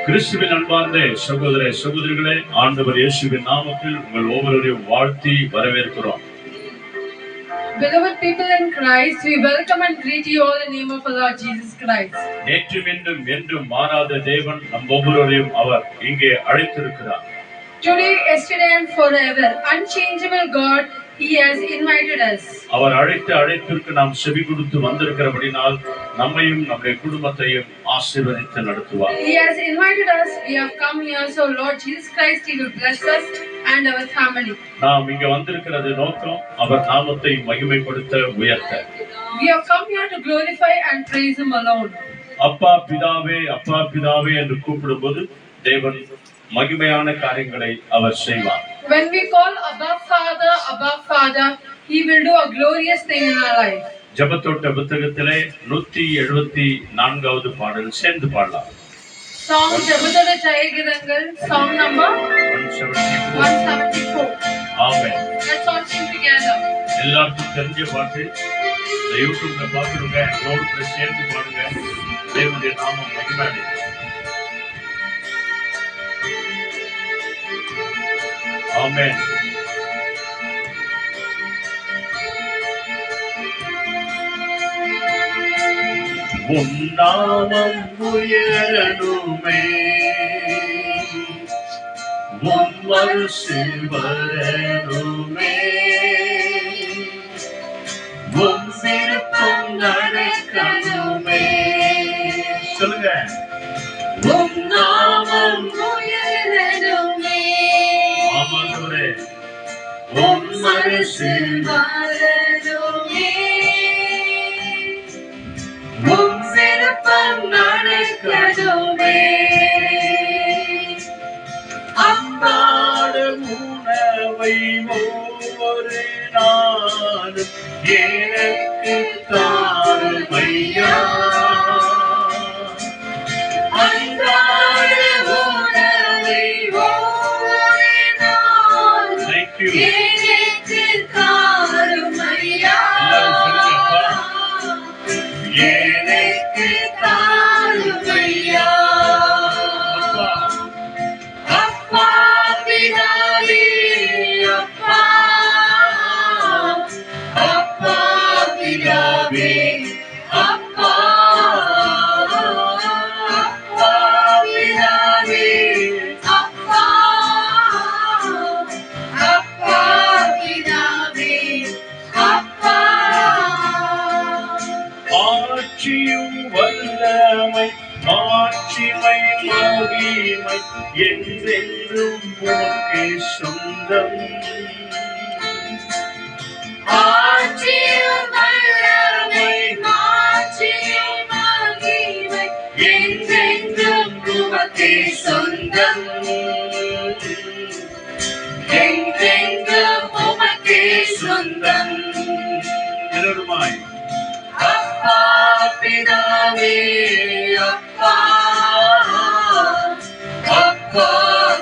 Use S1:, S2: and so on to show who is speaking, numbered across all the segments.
S1: கிறிஸ்துவின் அன்பார்ந்த சகோதர சகோதரிகளே, ஆண்டவர் இயேசுவின் நாமத்தில் உங்கள் ஒவ்வொருவரையும் வாழ்த்தி வரவேற்கிறோம்.
S2: Beloved people in Christ, we welcome and greet you all in the name of our Lord Jesus Christ.
S1: நேற்றும் இன்றும் என்றும் மாறாத தேவன் நம் ஒவ்வொருவரையும் அவர் இங்கே அழைத்திருக்கிறார்.
S2: Today, yesterday and forever, unchangeable God, He has invited us.
S1: அவர் அழைத்த அழைப்பிற்கு நாம் செவி கொடுத்து வந்திருக்கிறபடினால் நம்மையும் நம்முடைய குடும்பத்தையும் ஆசீர்வதித்து நடத்துவார்.
S2: He has invited us. We have come here, so Lord Jesus Christ, He will bless us and our family.
S1: நாம் இங்க வந்திருக்கிறது நோக்கம் அவர் நாமத்தை மகிமைப்படுத்த உயர்த்த.
S2: We have come here to glorify and praise Him alone.
S1: அப்பா பிதாவே என்று கூப்பிடும்போது தேவன் மகிமையான காரியங்களை அவர் செய்வார்.
S2: When we call above Father, He will do a glorious thing in our life.
S1: ஜெபத்தோட்ட புத்தகத்திலே 174வது பாடல் சேர்ந்து பாடலாம்.
S2: Song ஜெபத்தோட ஜெயகீதங்கள், song number 174.
S1: Amen.
S2: Let's all sing together.
S1: எல்லாருக்கும் தெரிஞ்ச பாட்டு. யூடியூப்ல பாக்குறவங்க நோட்ல சேர்ந்து பாடுங்க. தேவனுடைய நாமம் மகிமையடையும். ஆமென். உன் நாமம் உயரணுமே, உன் வருஷை வரணுமே, உன் விருப்பம் நடக்கணுமே. சொல்லுங்க. உன் நாமம்
S2: உயரணுமே,
S1: ஆமாண்டவரே, உன் வருஷை
S2: வரணுமே,
S1: உன் விருப்பம் நடக்கணுமே. அன்றாட உணவை ஒவ்வொரு நாளும் எனக்கு தாரும் ஐயா. அன்றாட உணவை ஒவ்வொரு நாளும்
S2: எனக்கு தாரும் ஐயா.
S1: எனக்கு தாரும் ஐயா. அப்பா பிதாவே, அப்பா பிதாவே, அப்பா பிதாவே,
S2: பிதாவே, அப்பா.
S1: ஆட்சியும் வல்லமை மாட்சிமை மகிமை என்றென்றும் உமக்கே சொந்தம்.
S2: ஆட்சியும் வல்லமை மாட்சியும் மகிமை என்றென்றும் உமக்கே சொந்தம். என்றென்றும் உமக்கே சொந்தம்.
S1: எல்லோருமாய்
S2: அப்பா பிதாவே, அப்பா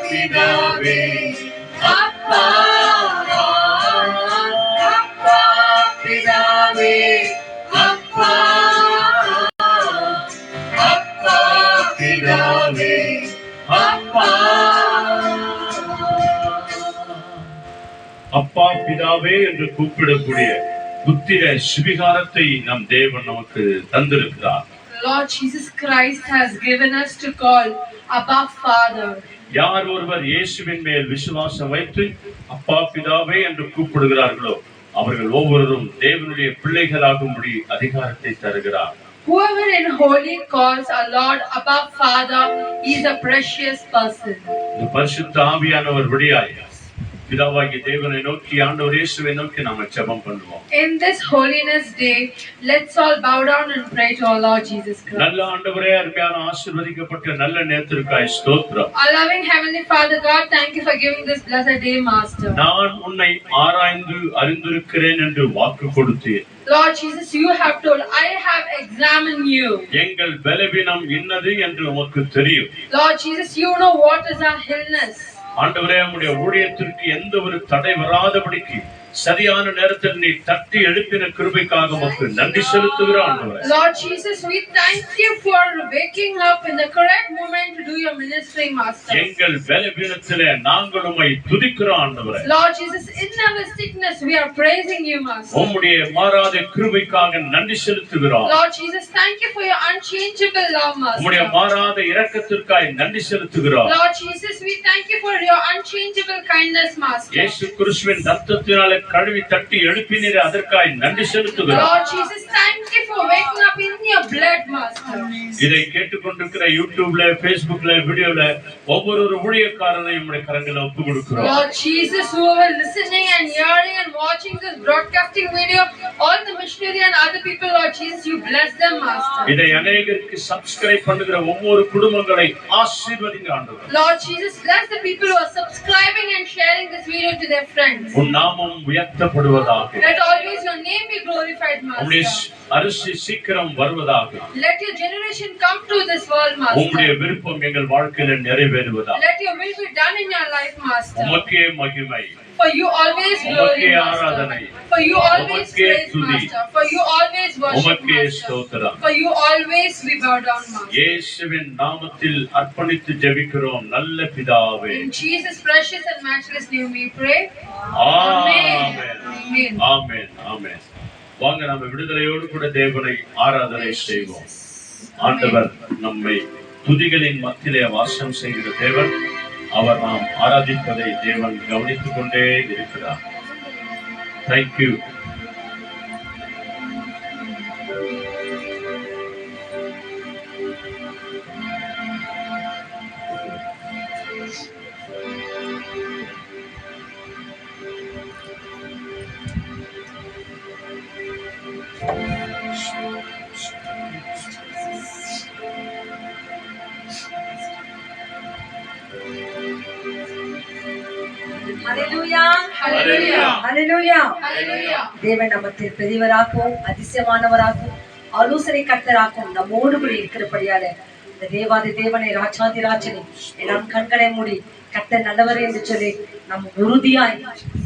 S1: பிதாவே,
S2: அப்பா
S1: பிதாவே,
S2: அப்பா
S1: பிதாவே, அப்பா பிதாவே என்று கூப்பிடக்கூடிய புத்திர சுவிகாரத்தை நம் தேவன் நமக்கு தந்திருக்கிறார்.
S2: Lord Jesus Christ has given us to call Abba Father.
S1: யார் ஒருவர் இயேசுவின் மேல் விசுவாசம் வைத்து அப்பா பிதாவே என்று கூப்பிடுகிறார்களோ அவர்கள் ஒவ்வொருவரும் தேவனுடைய பிள்ளைகளாகும்படி அதிகாரத்தை தருகிறார்.
S2: Whoever in holy calls our Lord Abba Father is a precious person.
S1: இந்த பரிசுத்த ஆவியானவர் வழியாய் பிதாவாகிய தேவனை நோக்கி ஆண்டவர் இயேசுவை நோக்கி நாம ஜெபம் பண்ணுவோம்.
S2: In this holiness day, let's all bow down and pray to our Lord Jesus Christ.
S1: நல்ல ஆண்டவரே, அருமையான ஆசீர்வதிக்கப்பட்ட நல்ல நேரத்திற்காய் ஸ்தோத்திரம்.
S2: Our loving heavenly Father God, thank you for giving this blessed day, Master.
S1: நான் உன்னை ஆராய்ந்து அறிந்திருக்கிறேன் என்று வாக்கு கொடுத்தீர்.
S2: Lord Jesus, you have told, I have examined you.
S1: எங்கள் பலவீனம் இன்னது என்று உமக்கு தெரியும்.
S2: Lord Jesus, you know what is our illness.
S1: ஆண்டவரே, உம்முடைய ஊழியத்திற்கு எந்த ஒரு தடை வராதபடிக்கு சரியான நேரத்தில் நீ தட்டி எழுப்பின கிருபைக்காக உமக்கு நன்றி செலுத்துகிறோம் ஆண்டவரே.
S2: Lord Jesus, we thank you for waking up in the correct moment to do your ministry, Master.
S1: எங்கள் பலவீனத்திலே நாங்கள் உம்மை துதிக்கிறோம் ஆண்டவரே.
S2: Lord Jesus, in our sickness we are praising you, Master.
S1: உம்முடைய மாறாத கிருபைக்காக நன்றி செலுத்துகிறோம்.
S2: Lord Jesus, thank you for your unchangeable love,
S1: உம்முடைய
S2: Master.
S1: மாறாத இரக்கத்திற்காக நன்றி செலுத்துகிறோம்.
S2: Lord Jesus, we thank you for your unchangeable kindness, Master.
S1: இயேசு கிறிஸ்துவின் இரத்தத்தினாலே கழுவி தட்டி எழுப்பினீரே அதற்காக நன்றி செலுத்துகிறோம்.
S2: Lord Jesus, thank you for waking up in your blood, Master.
S1: இதை கேட்டுக்கொண்டிருக்கிற யூடியூப்ல, Facebookல, வீடியோல ஒவ்வொரு ஊழியக்காரரையும் உம்முடைய கரங்களில் ஒப்புக் கொடுக்கிறோம்.
S2: Lord Jesus, who are listening and hearing and watching this broadcasting video, all the missionary and other people, Lord Jesus, you bless them, Master.
S1: இதை அநேகருக்கு சப்ஸ்கிரைப் பண்ணுகிற ஒவ்வொரு குடும்பங்களை ஆசீர்வதிங்க ஆண்டவரே.
S2: Lord Jesus, bless the people who are subscribing and sharing this video to their friends.
S1: உன் நாமம் உயர்த்தப்படுவதாக.
S2: Let always your name be glorified,
S1: உம்முடைய
S2: Master.
S1: அரிசி சீக்கிரம் வருவதாக.
S2: Let your generation come to this world,
S1: உம்முடைய
S2: Master.
S1: விருப்பம் எங்கள் வாழ்க்கையில் நிறைவேறுவதாக.
S2: Let your will be done in your life, Master.
S1: உமக்கே மகிமை,
S2: For you always glory,
S1: உமக்கே
S2: Master.
S1: ஆராதனை,
S2: For you always
S1: உமக்கே
S2: praise,
S1: துதி,
S2: Master. For you always worship,
S1: உமக்கே
S2: Master.
S1: ஸ்தோத்திரம்.
S2: For you always we bow down, Master.
S1: இயேசுவின் நாமத்தில் அர்ப்பணித்து ஜெபிக்கிறோம் நல்ல பிதாவே.
S2: In Jesus' precious and matchless name we pray.
S1: Amen.
S2: Amen.
S1: ஆமென். ஆமென். வாங்க நாம விடுதலையோடு கூட தேவனை ஆராதனை செய்வோம். ஆண்டவர் நம்மை துதிகளின் மத்தியிலே வாசம் செய்கிற தேவன். அவர் நாம் ஆராதிப்பதை தேவன் கவனித்துக் கொண்டே இருக்கிறார். தேங்க்யூ.
S3: ஹalleluya
S2: Hallelujah.
S3: ஹalleluya
S2: Hallelujah.
S3: தேவன் நமக்கு பெரியவராகவும் அதிசயமானவராகவும் ஆலோசனை கர்த்தராகவும் நம்மோடு கூட இருக்கிறபடியால இந்த தேவாதி தேவனை ராஜாதி ராஜனை நம் கண்களை மூடி கர்த்தர் நல்லவர் என்று சொல்லி நம்ம உறுதியாய்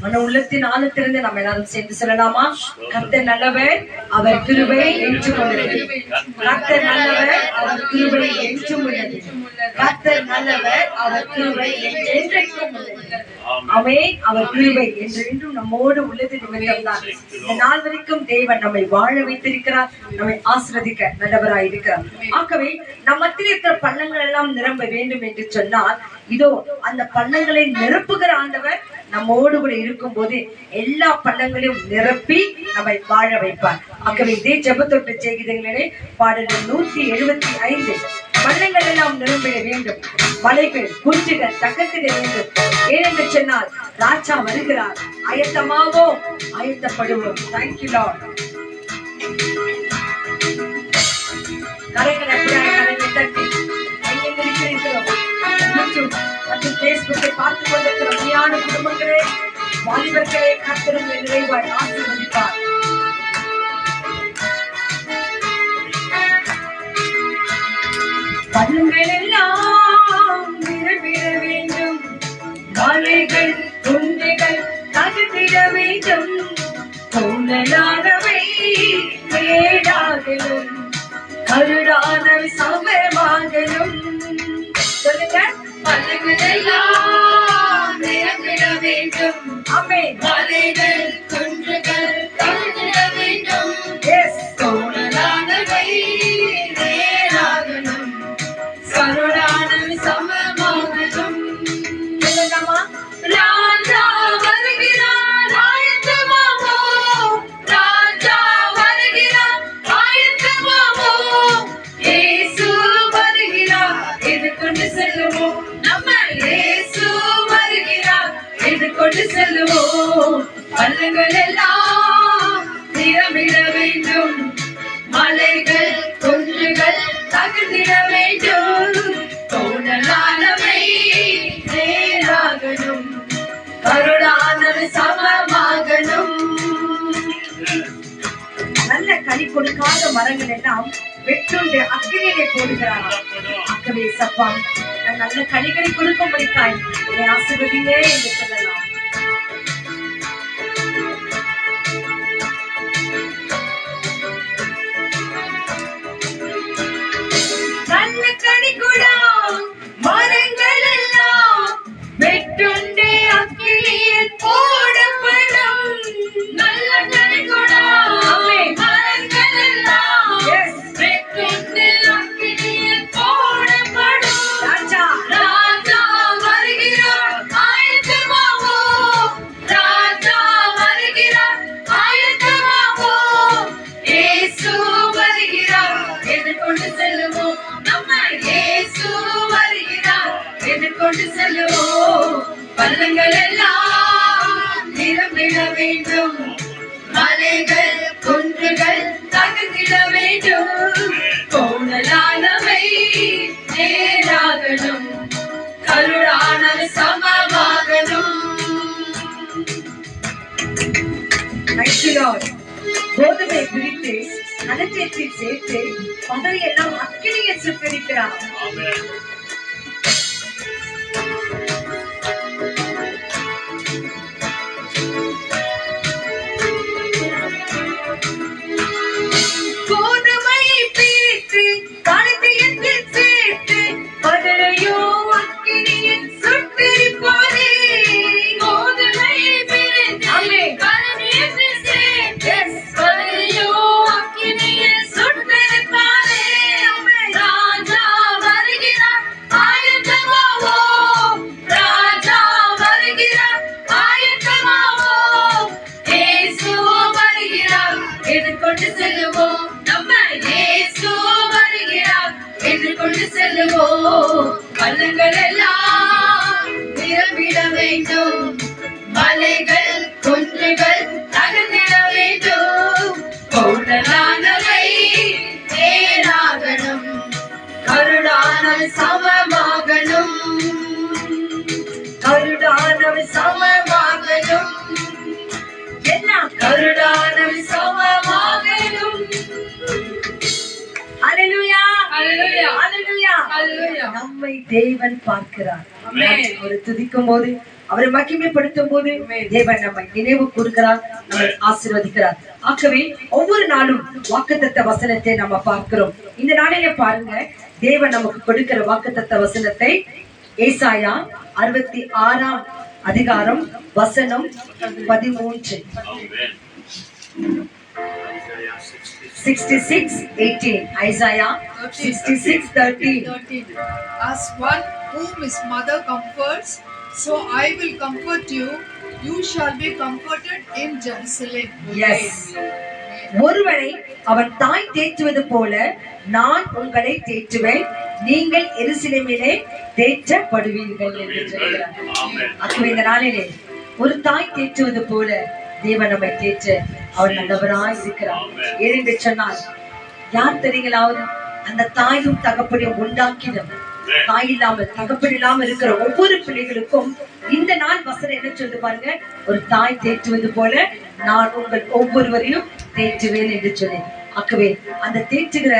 S3: மன உள்ளத்தின் ஆழத்திலிருந்து நம்ம எல்லாரும் சேர்ந்து சொல்லலாமா? கர்த்தர் நல்லவர், அவர் கிருபை என்றும் உள்ளது. கர்த்தர் நல்லவர், அவர் கிருபை என்றும் உள்ளது. கர்த்தர் நல்லவர், அவர் கிருபை என்றென்றைக்கும் உள்ளது. ஆமென். அவர் கிருபை என்றென்றும் நம்மோடு உள்ளது நிமித்தம்தான் இந்த நாள் வரைக்கும் தேவன் நம்மை வாழ வைத்திருக்கிறார், நம்மை ஆசீர்வதிக்க நல்லவராய் இருக்கிறார். ஆகவே நம் மத்தியில் இருக்கிற பள்ளங்கள் எல்லாம் நிரம்ப வேண்டும் என்று சொன்னால் இதோ அந்த பள்ளங்களை நிரப்புகிற ஆண்டவர் நம்மோடு கூட இருக்கும் போது எல்லா பள்ளங்களையும் நிரப்பி நம்மை வாழ வைப்பார். ஆகவே இதே ஜெபத்தொட்டு செய்கிறீங்களே பாடல் 175 பள்ளங்கள் எல்லாம் நிரம்பிட வேண்டும், மலைகள் குன்றுகள் தகர்த்திட வேண்டும். ஏனென்று சொன்னால் ராஜா வருகிறார், ஆயத்தமாவோம், ஆயத்தப்படுவோம். Thank you Lord. கரைகள் எப்படியாக கரைகளை தட்டி எங்கே இருக்கிறீர்களோ யூடியூப் மற்றும் பேஸ்புக்கை பார்த்து கொண்டிருக்கிற அருமையான குடும்பங்களே, வாலிபர்களே, கர்த்தர் நிறைவாய் ஆசீர்வதிப்பார். பள்ளங்கள் எல்லாம் நிரம்பிட வேண்டும், மலைகள் குன்றுகள் தகர்த்திட வேண்டும். தோணலானவை மேடாகலும் கருடானவை சமமாகலும். சொல்லுங்க.
S2: பள்ளங்கள் எல்லாம் நிரம்பிட வேண்டும்.
S3: ஆமென்.
S2: மலைகள் குன்றுகள் தகர்த்திட வேண்டும்.
S3: எஸ்.
S2: தோணலானவை நேராகணும், கருடானவை சமமாகணும்.
S3: சொல்லுங்கம்மா.
S2: ராஜா வருகிறார், ஆயத்தமாவோம். ராஜா வருகிறார், ஆயத்தமாவோம். இயேசு வருகிறார், எதிர்கொண்டு செல்லுவோம். நம்ம இயேசு வருகிறார், எதிர்கொண்டு செல்லுவோம். பள்ளங்கள் எல்லாம் நிரம்பிட வேண்டும், மலைகள் குன்றுகள் தகர்த்திட வேண்டும். தோணலானவை நேராகணும், கருடானவை சமமாகணும்.
S3: நல்ல கனி கொடுக்காத மரங்கள் எல்லாம் வெட்டுண்டு அக்கினியிலே போடுகிறாராம். ஆகவே சப்பா நான் நல்ல கனிகளை கொடுக்கும்படிக்காய் என்னை ஆசீர்வதிங்க என்று சொல்லலாம். கூட மரங்கள் எல்லாம் வெட்டுண்டு அக்கினியில் போடப்படும். நல்ல கூட மரங்கள் எல்லாம் வெட்டுண்டு அக்கினியில் போடப்படும். ராஜா ராஜா வருகிறார் ஆயத்தமாவோம். ராஜா வருகிறார் ஆயத்தமாவோம். இயேசு வருகிறார் எதிர்கொண்டு செல்லுவோம். நம்ம இயேசு வருகிறார் எதிர்கொண்டு செல்லுவோம். பள்ளங்கள் எல்லாம் நிரம்பிட வேண்டும். மலைகள் குன்றுகள் தகர்ந்திட வேண்டும். கோணலானவை நேராகணும். கருடானது சமமாகணும். கோதுமை பிரித்து கனச்சேற்றில் சேர்த்து பதரையெல்லாம் அக்கினியை சுட்டரிக்கிறார். கோதுமை பிரித்து கனச்சேற்றில் சேர்த்து பதரையும் அக்கினியில் சுட்டரிப்பாரே. கோதுமை பிரித்து கனச்சேற்றில் சேர்த்து பதரையும் அக்கினியில் சுட்டரிப்பாரே. ராஜா வருகிறார் ஆயத்தமாவோம். ராஜா வருகிறார் ஆயத்தமாவோம். இயேசு வருகிறார் எதிர்கொண்டு செல்லுவோம். நம்ம இயேசு வருகிறார் எதிர்கொண்டு செல்லுவோம். பள்ளங்கள் எல்லாம் நிரம்பிட வேண்டும். மலைகள் குன்றுகள் தகர்ந்திட வேண்டும். கோணலானவை நேராகணும். கருடானவை சமமாகணும். கருடானவை சமமாகணும். எல்லாம் கருடானவை சமமாகணும். ஹல்லேலூயா
S2: Hallelujah.
S3: ஹல்லேலூயா
S2: Hallelujah.
S3: நம்மை தேவன் பார்க்கிறார்.
S2: Amen.
S3: அவரை துதிக்கும் போது அவரை மகிமைப்படுத்தும் போது தேவன் நம்மை நினைவு கூறுகிறார், நம்மை ஆசீர்வதிக்கிறார். ஆகவே ஒவ்வொரு நாளும் வாக்குத்தத்த வசனத்தை நம்ம பார்க்கிறோம். இந்த நாளிலே பாருங்க, தேவன் நமக்கு கொடுக்கிற வாக்குத்தத்த வசனத்தை ஏசாயா 66ஆம் அதிகாரம் வசனம் 13. 66:18. Isaiah 66:13.
S4: As one whom his mother comforts, so I will comfort you. You shall be comforted in Jerusalem.
S3: Yes. ஒருவனை அவன் தாய் தேற்றுவது போல நான் உங்களை தேற்றுவேன். நீங்கள் எருசலேமிலே தேற்றப்படுவீர்கள் என்று சொல்கிறார். அப்போ இந்த நாளிலே ஒரு தாய் தேற்றுவது போல தேவன் நம்மை தேற்ற அவர் நல்லவராய் இருக்கிறார். ஏனென்று சொன்னால் யார் தெரியுங்களாவது அந்த தாயும் தகப்பனையும் உண்டாக்கினவர். தாய் இல்லாமல் தகப்பன் இல்லாமல் இருக்கிற ஒவ்வொரு பிள்ளைகளுக்கும் இந்த நாள் வசனம் என்ன சொல்லு பாருங்க, ஒரு தாய் தேற்றுவது போல நான் உங்கள் ஒவ்வொருவரையும் தேற்றுவேன் என்று சொன்னேன். ஆகவே அந்த தேற்றுகிற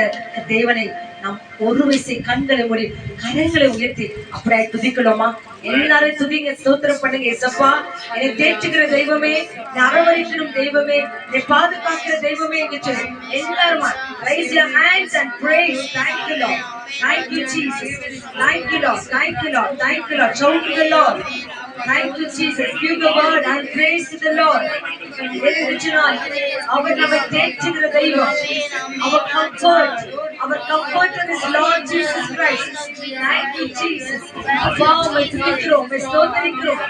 S3: தேவனை நாம் ஒரு வயசை கண்களை மூடி கரங்களை உயர்த்தி அப்படியே துதிக்கலாமா? எல்லாரும் துதிங்க, ஸ்தோத்திரம் பண்ணுங்க. ஏசப்பா, என்னை தேற்றுகிற தெய்வமே, அரவணைக்கும் தெய்வமே, என்னை பாதுகாக்கிற தெய்வமே என்று சொல்லி எல்லாருமா raise your hands and praise. Thank you Lord, thank you Jesus, thank you Lord, thank you Lord, thank you Lord. Shout to the Lord. Thank you Jesus. Give the word and praise to the Lord. அவர் நம்மை தேற்றுகிற தெய்வம். Our comforter is Lord Jesus Christ. Thank you Jesus. அப்பா, உம்மை துதிக்கிறோம், உம்மை ஸ்தோத்திரிக்கிறோம்.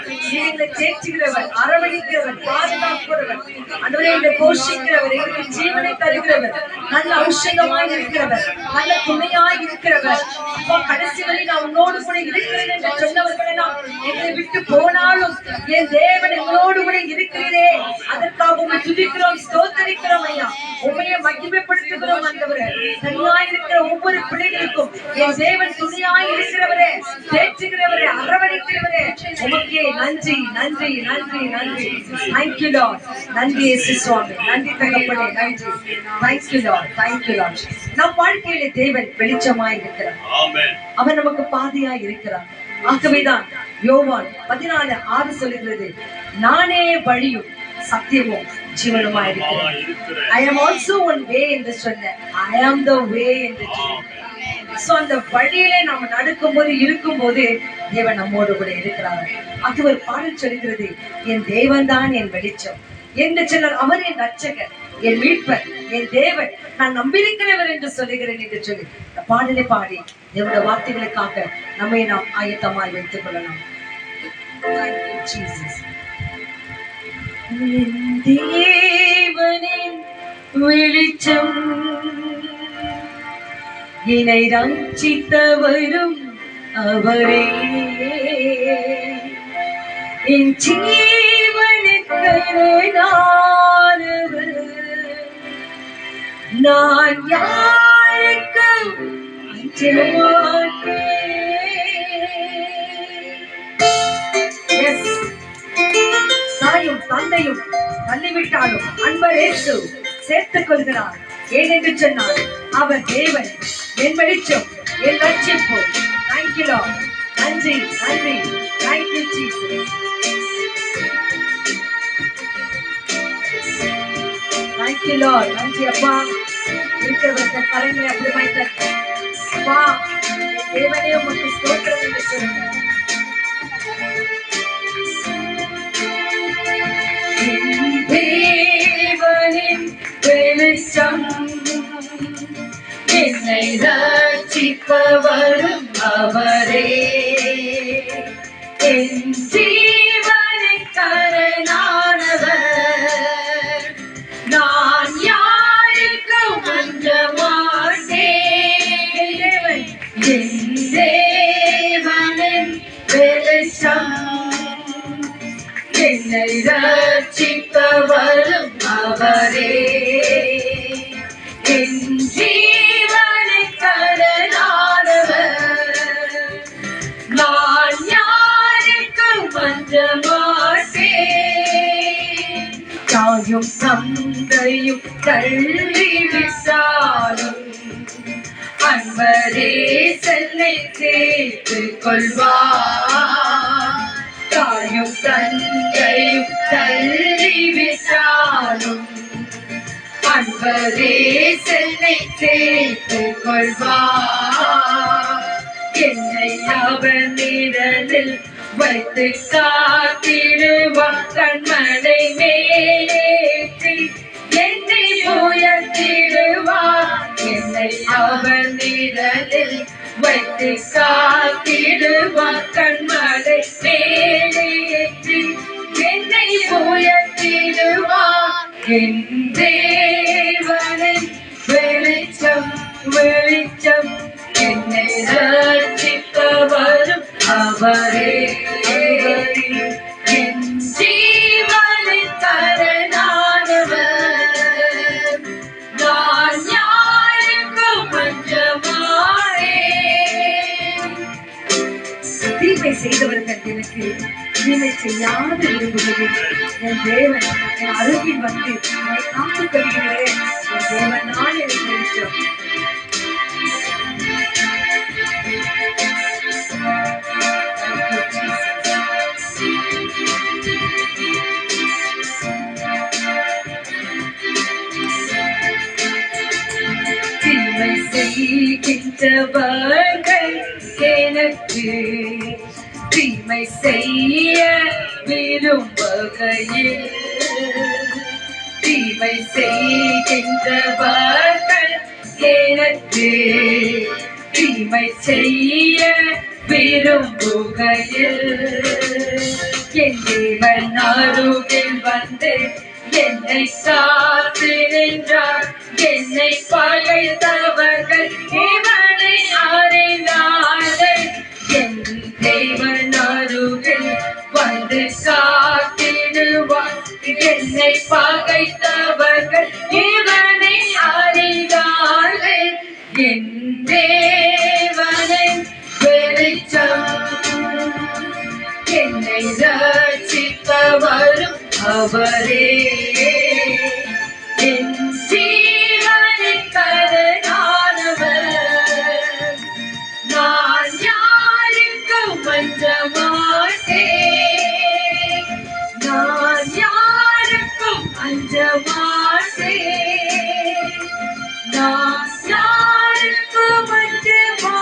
S3: எங்களை தேற்றுகிறவர், அரவணைக்கிறவர், பாதுகாக்கிறவர், ஆண்டவரே எங்களை போஷிக்கிறவர், எங்களுக்கு ஜீவனை தருகிறவர், நல்ல ஔஷதமாய் இருக்கிறவர், நல்ல துணையாய் இருக்கிறவர். அப்பா, கடைசி வரை நான் உன்னோடு கூட இருக்கிறேன் என்று சொன்னவர்களை நாம் எங்களை விட்டு போனாலும் என் தேவன் எங்களோடு கூட இருக்கிறதே, அதற்காக உம்மை துதிக்கிறோம், ஸ்தோத்திரிக்கிறோம் ஐயா. உம்மையை மகிமைப்படுத்துகிறோம் ஆண்டவரே. தனியாய் இருக்கிற ஒவ்வொரு பிள்ளைகளுக்கும் என் தேவன் துணையாய் இருக்கிறவரே, தேற்றுகிறவரே, அரவணைக்கிறவரே, உமக்கே நன்றி நன்றி நன்றி நன்றி. Thank you Lord. நன்றி இயேசு சுவாமி, நன்றி தகப்பனே, நன்றி. Thank you Lord, thank you Lord. நம் வாழ்க்கையிலே தேவன் வெளிச்சமாய் இருக்கிறார். அவர் நமக்கு பாதையாய் இருக்கிறார். ஆகவேதான் யோவான் 14:6 சொல்லுகிறது, நானே வழியும் சத்தியமும் ஜீவனுமாய் இருக்கிறேன். I am also one way என்று சொன்ன, I am the way என்று சொன்ன. சோ அந்த வழியிலே நாம நடக்கும்போது இருக்கும்போது தேவன் நம்மோடு கூட இருக்கிறார். அது ஒரு பாடல் சொல்கிறது, என் தேவன் தான் என் வெளிச்சம் என்று சிலர், அவர் என் ரட்சகர், என் மீட்பர், என் தேவன், நான் நம்பியிருக்கிறவர் என்று சொல்லுகிறேன் என்று சொல்லி இந்த பாடலை பாடி தேவனுடைய வார்த்தைகளுக்காக நம்மை நாம் ஆயத்தமாய் வைத்துக் கொள்ளலாம். Thank you, Jesus. தேவனின் வெளிச்சம் என்னை ரட்சித்தவரும் அவரே, என் ஜீவனுக்கு நானவர், நான் யாருக்கும் அஞ்ச மாட்டேன். தாயும் தந்தையும் தள்ளிவிட்டாலும் அன்பர் இயேசு சேர்த்துக் கொள்கிறார். ஏனென்று சொன்னார், அவர் தேவன், என் வெளிச்சம், என் ரட்சிப்பு. Thank you Lord. நன்றி நன்றி. Thank you Jesus. Thank you Lord. நன்றி அப்பா. இருக்கிறவர்கள் கரங்களை அப்படி வைத்த அப்பா, தேவனே உமக்கு ஸ்தோத்திரம் என்று சொல்லுங்கள். தேவனின் வெளிச்சம் என்னை ரட்சிப்பவரும் அவரே, என் ஜீவனின் கரணானவர், நான் யாருக்கும் அஞ்ச மாட்டேன். என் தேவனின் வெளிச்சம் என்னை ரட்சிப்பவரும் அவரே, என் ஜீவனின் கரணானவர், நான் யாருக்கும் அஞ்ச மாட்டேன். தாயும் தந்தையும் தள்ளிவிட்டாலும் அன்பரே சென்னை சேர்த்துக் கொள்வார். தாயும் தந்தையும் தள்ளிவிட்டாலும் அன்பரே சென்னை சேர்த்துக் கொள்வார். என்னை அவர் நிழலில் வைத்து காத்திடுவார். கண்மலை மேலேற்றி என்னை உயர்த்திடுவார். என்னை அவர் நிழலில் வைத்து காத்திடுவார். கண்மலை மேலேற்றி என்னை உயர்த்திடுவார். என் தேவனின் வெளிச்சம் வெளிச்சம் என்னை ரட்சிப்பவரும் அவரே, என் ஜீவனின் கரணானவர், நான் யாருக்கும் அஞ்ச மாட்டேன். தீமை செய்தவர்கள் எனக்கு தீமை செய்யாது விரும்புகிறது. என் தேவன் என் அருகில் வந்து என்னை காத்துக் கொள்கிறேன். என் தேவன் நான் எனக்கு வெளிச்சம். தீமை செய்கின்றவர்கள் எனக்கு தீமை செய்ய விரும்புகையில், தீமை செய்கின்றவர்கள் எனக்கு தீமை செய்ய விரும்புகையில், என் தேவன் அருகில் வந்து என்னை காத்து நின்றார். என்னை பகைத்தவர்கள் இவனை அறிந்தார்கள். என் தேவன் அருகில் வந்து காத்திடுவார். என்னை பகைத்தவர்கள் இவனை அறிந்தார்கள். என் தேவனின் வெளிச்சம் என்னை ரட்சிப்பவரும் அவரே, என் ஜீவனின் கரணானவர், நான் யாருக்கும் அஞ்ச மாட்டேன். நான் யாருக்கும் அஞ்ச மாட்டேன். நான் யாருக்கும் அஞ்ச மாட்டேன்.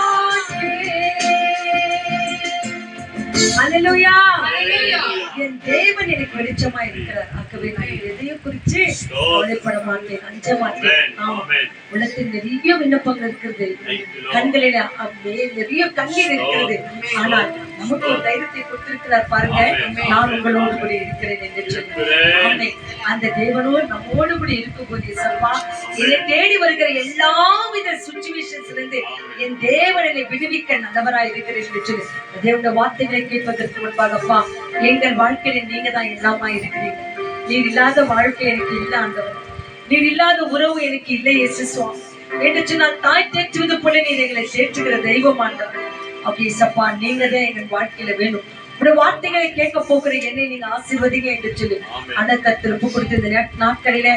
S3: ஹalleluya.
S2: Hallelujah.
S3: என் தேவன் எனக்கு வெளிச்சமா இருக்கிறார். ஆகவே நான் எதையும் குறித்து கவலைப்பட மாட்டேன், அஞ்ச மாட்டேன். ஆமா, உள்ளத்தில் நிறைய விண்ணப்பங்கள் இருக்கிறது, கண்களில் நிறைய கண்ணீர் இருக்கிறது. ஆனால் நமக்கு ஒரு தைரியத்தை கொடுத்திருக்கிறார் பாருங்க, நான் உங்களோடு கூட இருக்கிறேன் என்று சொல்லி. அந்த தேவனோடு நம்மோடு கூட இருக்கும்போது சப்பா, என்னை தேடி வருகிற எல்லா வித சுச்சுவேஷன்ஸ்ல இருந்து என் தேவன் என்னை விடுவிக்க நல்லவராய் இருக்கிறேன் என்று சொல்லி தேவனுடைய வார்த்தைகளை கேட்பதற்கு முன்பாகப்பா, எங்கள் வாழ்க்கையில நீங்க தான் எல்லாமா இருக்கிறீங்க. நீர் இல்லாத வாழ்க்கை எனக்கு இல்லை ஆண்டவர், நீர் இல்லாத உறவு எனக்கு இல்லை இயேசு சுவாமி என்று சொன்னால் தாய் தேற்றுவது போல நீர் எங்களை தேற்றுகிற தெய்வம் ஆண்டவர். அப்படி சப்பா, நீங்க தான் எங்கள் வாழ்க்கையில வேணும். உடைய வார்த்தைகளை கேட்க போகிற என்னை நீங்க ஆசீர்வதிங்க என்று சொல்லி அந்த கர்த்தர் ஒப்பு கொடுத்த இந்த நாட்களில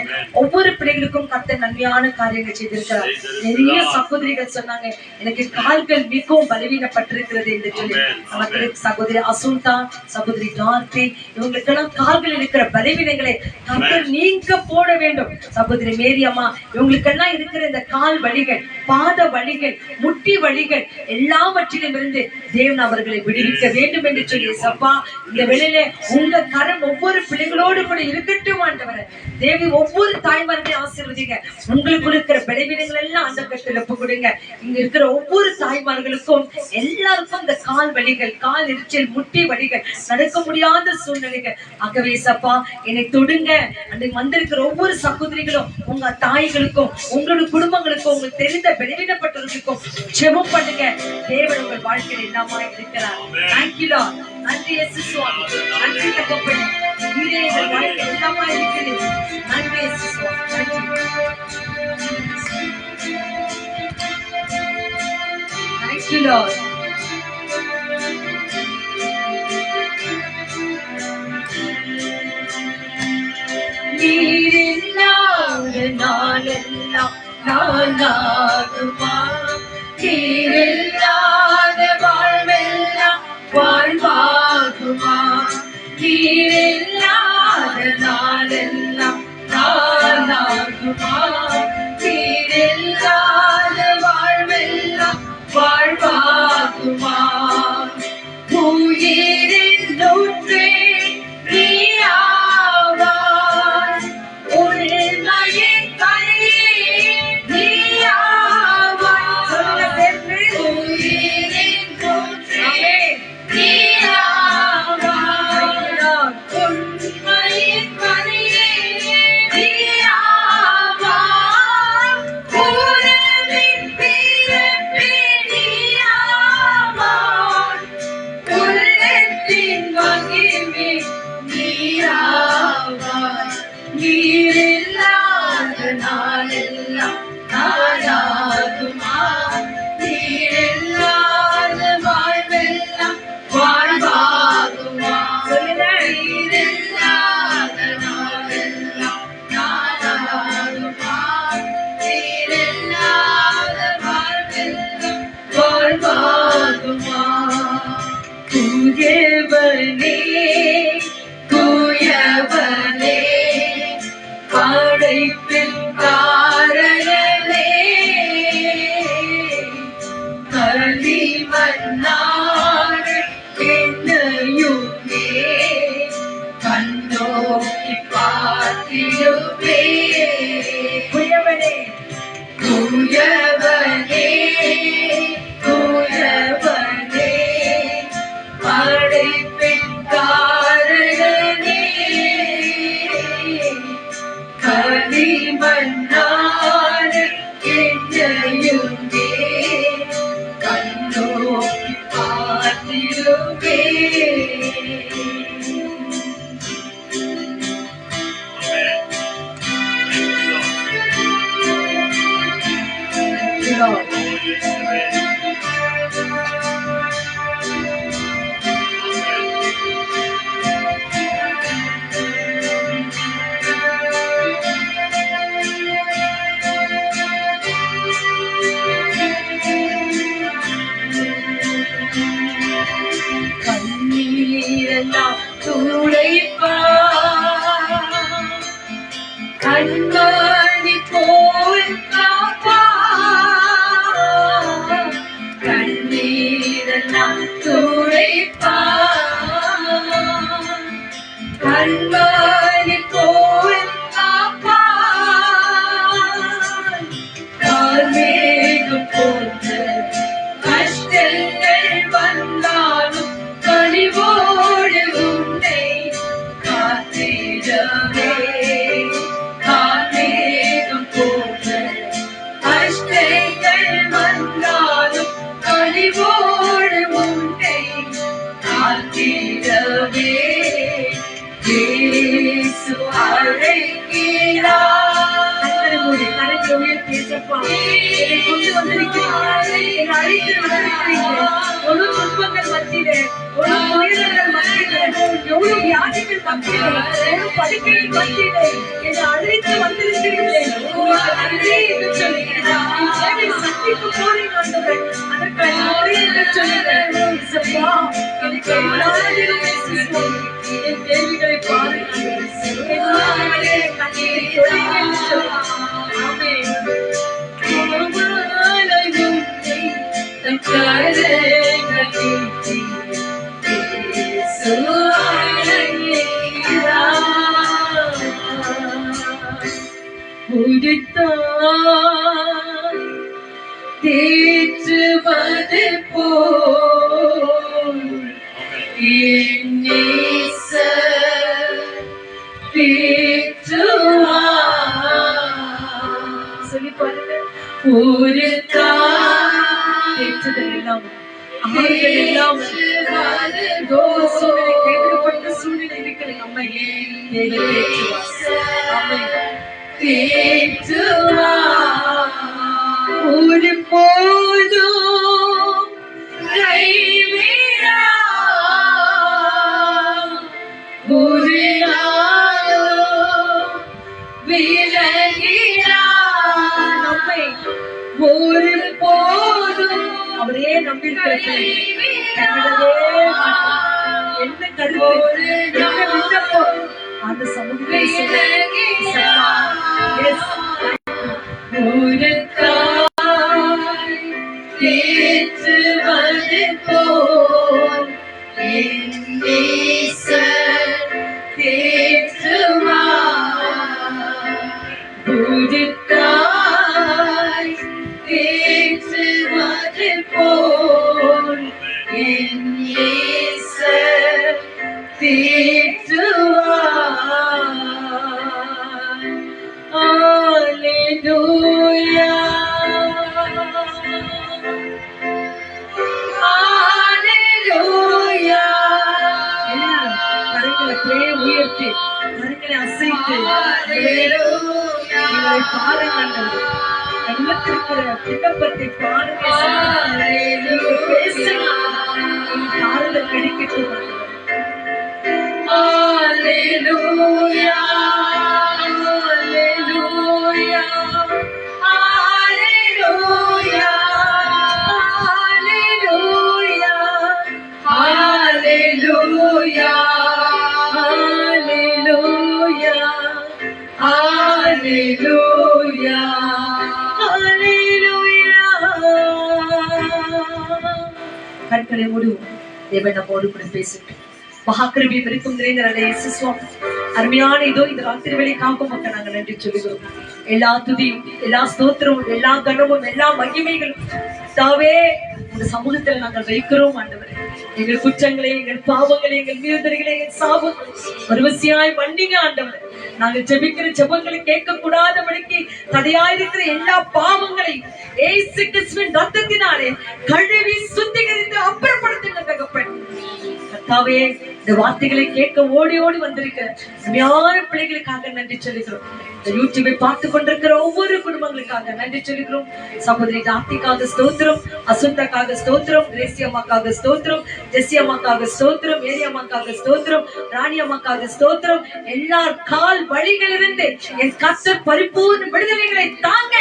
S3: ஒவ்வொரு பிள்ளைகளுக்கும் கர்த்தர் நன்மையான காரியங்கள் செய்திருக்கிறார். நிறைய சகோதரிகள் சொன்னாங்க, எனக்கு கால்கள் மிகவும் பலவீனப்பட்டிருக்கிறது என்று சொல்லி. நமக்கு சகோதரி அசுந்தா, சகோதரி டார்த்தி, இவங்களுக்கெல்லாம் கால்கள் இருக்கிற பலவீனங்களை கர்த்தர் நீங்க போட வேண்டும். சகோதரி மேரி அம்மா, இவங்களுக்கெல்லாம் இருக்கிற இந்த கால் வலிகள், பாத வலிகள், முட்டி வலிகள் எல்லாவற்றிலும் இருந்து தேவன் அவர்களை விடுவிக்க வேண்டும் என்று சொல்லி சப்பா, இந்த வேளையில உங்க கரம் ஒவ்வொரு பிள்ளைகளோடு கூட இருக்கட்டும் ஆண்டவரே. தேவி ஒவ்வொரு தாய்மார்களையும் ஆசீர்வதிங்க. உங்களுக்கு இருக்கிற பலவீனங்கள் எல்லாம் அந்த கருத்துல ஒப்பு கொடுங்க. இங்க இருக்கிற ஒவ்வொரு தாய்மார்களுக்கும் எல்லாருக்கும் இந்த கால் வலிகள், கால் எரிச்சல், முட்டி வலிகள், நடக்க முடியாத சூழ்நிலைகள். ஆகவே சப்பா, என்னை தொடுங்க. அன்றைக்கு வந்திருக்கிற ஒவ்வொரு சகோதரிகளும் உங்க தாய்களுக்கும் உங்களோட குடும்பங்களுக்கும் உங்களுக்கு தெரிந்த பலவீனப்பட்டவர்களுக்கும் ஜெபம் பண்ணுங்க. தேவன் உங்கள் வாழ்க்கையில் எல்லாமா இருக்கிறார். Thank you Lord. நன்றி இயேசு சுவாமி, நன்றி தகப்பனே, நீரே எங்கள் வாழ்க்கையில் எல்லாமா இருக்கிறீர். நன்றி இயேசு சுவாமி, நன்றி. Thank you Lord. நீரில்லாத நாளெல்லாம் நானாகுமா, நீரில்லாத வாழ்வெல்லாம் வாழ்வாகுமா, நீரில்லாத நாளெல்லாம் நானாகுமா, நீரில்லாத வாழ்வெல்லாம் வாழ்வாகுமா, உயிரின் ஊற்றே நீயாவாய், உண்மையின் கனியே நீயாவாய். சொல்லுங்க சேர்ந்து, உயிரின் ஊற்றே நீயாவாய், உண்மையின் கனியே நீயாவாய், உறவின் பிறப்பே நீயாவாய், உள்ளத்தின் மகிமை நீயாவாய், நீரில்லாத நாளெல்லாம் நானாகுமா, நீரில்லாத வாழ்வெல்லாம் வாழ்வாகுமா, நீரில்லாத நாளெல்லாம் நானாகுமா, நீரில்லாத வாழ்வெல்லாம் வாழ்வாகுமா. தூயவனே, தூயவனே, படைப்பின் காரணனே, களிமண்ணான என்னையுமே கண்ணோக்கி பார்த்திடுவே. தூயவனே, தூயவனே, தூயவனே, படைப்பின் காரணனே, களிமண்ணான என்னையுமே கண்ணோக்கி பார்த்திடுவே. கண்ணீரெல்லாம் துடைப்பார், கண்மணி போல் காப்பார், கண்ணீரெல்லாம் துடைப்பார், கண்மணி போல் காப்பார். கார்மேகம் போன்ற கஷ்டங்கள் வந்தாலும் கனிவோடு உன்னை காத்திடவே. கார்மேகம் போன்ற கஷ்டங்கள் வந்தாலும் கனிவோடு உன்னை காத்திடவே. இயேசு அழைக்கிறார். கண்களை மூடி கரங்களை உயர்த்தி இயேசப்பா, என்னை கொண்டு வந்திருக்கிறீர்கள், என்னை அழைத்து வந்திருக்கிறீர்கள். ஒரு துன்பங்கள் மத்தியிலே, ஒரு துயரங்கள் மத்தியிலே, எவ்வளவு வியாதிகள் மத்தியிலே, ஒரு படுக்கையின் மத்தியிலே என்னை அழைத்து வந்திருக்கிறீர்களே, உங்களுக்கு நன்றி என்று சொல்லுகிறேன். தேவை சந்திக்க போறேன் ஆண்டவரே, அதற்கு நன்றி என்று சொல்லுகிறேன். இயேசப்பா, எனக்கு எல்லாரிலும் நேசிப்போம். என் கேள்விகளை பாருங்கள், எல்லாருடைய கண்ணீரை தொடுங்கள் என்று சொல்லுகிறேன். ஆமென். கோமாலை உன்னை தன் கரங்கள் நீட்டி இயேசு அழைக்கிறார். உதித்தாய் தேற்றுவது போல் என் நேசர் தேற்றுவார். சொல்லி பாருங்க. ஒரு தேற்றுதல் எல்லாம் அவர்கள் எல்லாம் சூழ்நிலை கைவிடப்பட்ட சூழ்நிலை இருக்கிற நம்மை தேற்றுவார். ஒரு போதும் கைவிடா, ஒரு நாளும் விலகிடா. நம்மை ஒரு போதும் அவரே நம்பியிருக்கிறது. என்ன கருத்து, என்ன விண்ணப்பம் அந்த சமூகத்தை ஒரு தாய் தேற்றுவது போல் என் நேசர் தேற்றுவார். ஒரு தாய் தேற்றுவது போல் என் நேசர் தேற்றுவார். Hallelujah. Hallelujah. கரங்களை உயர்த்தி கரங்களை அசைத்து எங்களை பாருங்கள். உள்ளத்திற்கிற விண்ணப்பத்தை பாருங்கள். ஆறுதல் கிடைக்கட்டும். Hallelujah. கண்களை மூடுவோம். தேவன் நம்மோடு கூட பேசட்டும். மகாகிருபை இருக்கும் நிறைந்த நல்ல இயேசு சுவாமி, அருமையான இதோ இந்த ராத்திரி வேளை காக்கும் மக்கள் நாங்கள் நன்றி சொல்லுகிறோம். எல்லா துதியும், எல்லா ஸ்தோத்திரமும், எல்லா கனமும், எல்லா மகிமைகளும் தாவே இந்த சமூகத்தில் நாங்கள் வைக்கிறோம். ஆண்டவரே, எங்கள் குற்றங்களை, எங்கள் பாவங்களை, எங்கள் மீறுதல்களை, எங்கள் சாபம் ஒருவசியாய் மன்னிங்க ஆண்டவரே. நாங்கள் ஜெபிக்கிற ஜெபங்களை கேட்க கூடாதபடிக்கு தடையாயிருக்கிற எல்லா பாவங்களையும் இயேசு கிறிஸ்துவின் ரத்தத்தினாலே கழுவி சுத்திகரித்து அப்புறப்படுத்துங்க தகப்பன். கர்த்தாவே, இந்த வார்த்தைகளை கேட்க ஓடி ஓடி வந்திருக்கிற அருமையான பிள்ளைகளுக்காக நன்றி சொல்லுகிறோம். இந்த யூடியூபை பார்த்து கொண்டிருக்கிற ஒவ்வொரு குடும்பங்களுக்காக நன்றி சொல்லுகிறோம். சகோதரி டாக்டிக்காக ஸ்தோத்திரம், அசுந்தாக்காக ஸ்தோத்திரம், கிரேசி அம்மாக்காக ஸ்தோத்திரம், ஜெஸ்ஸி அம்மாக்காக ஸ்தோத்திரம், ஏரி அம்மாக்காக ஸ்தோத்திரம், ராணி அம்மாக்காக ஸ்தோத்திரம். எல்லார் கால் வழிகளிலிருந்து என் கர்த்தர் பரிபூர்ண விடுதலைகளை தாங்க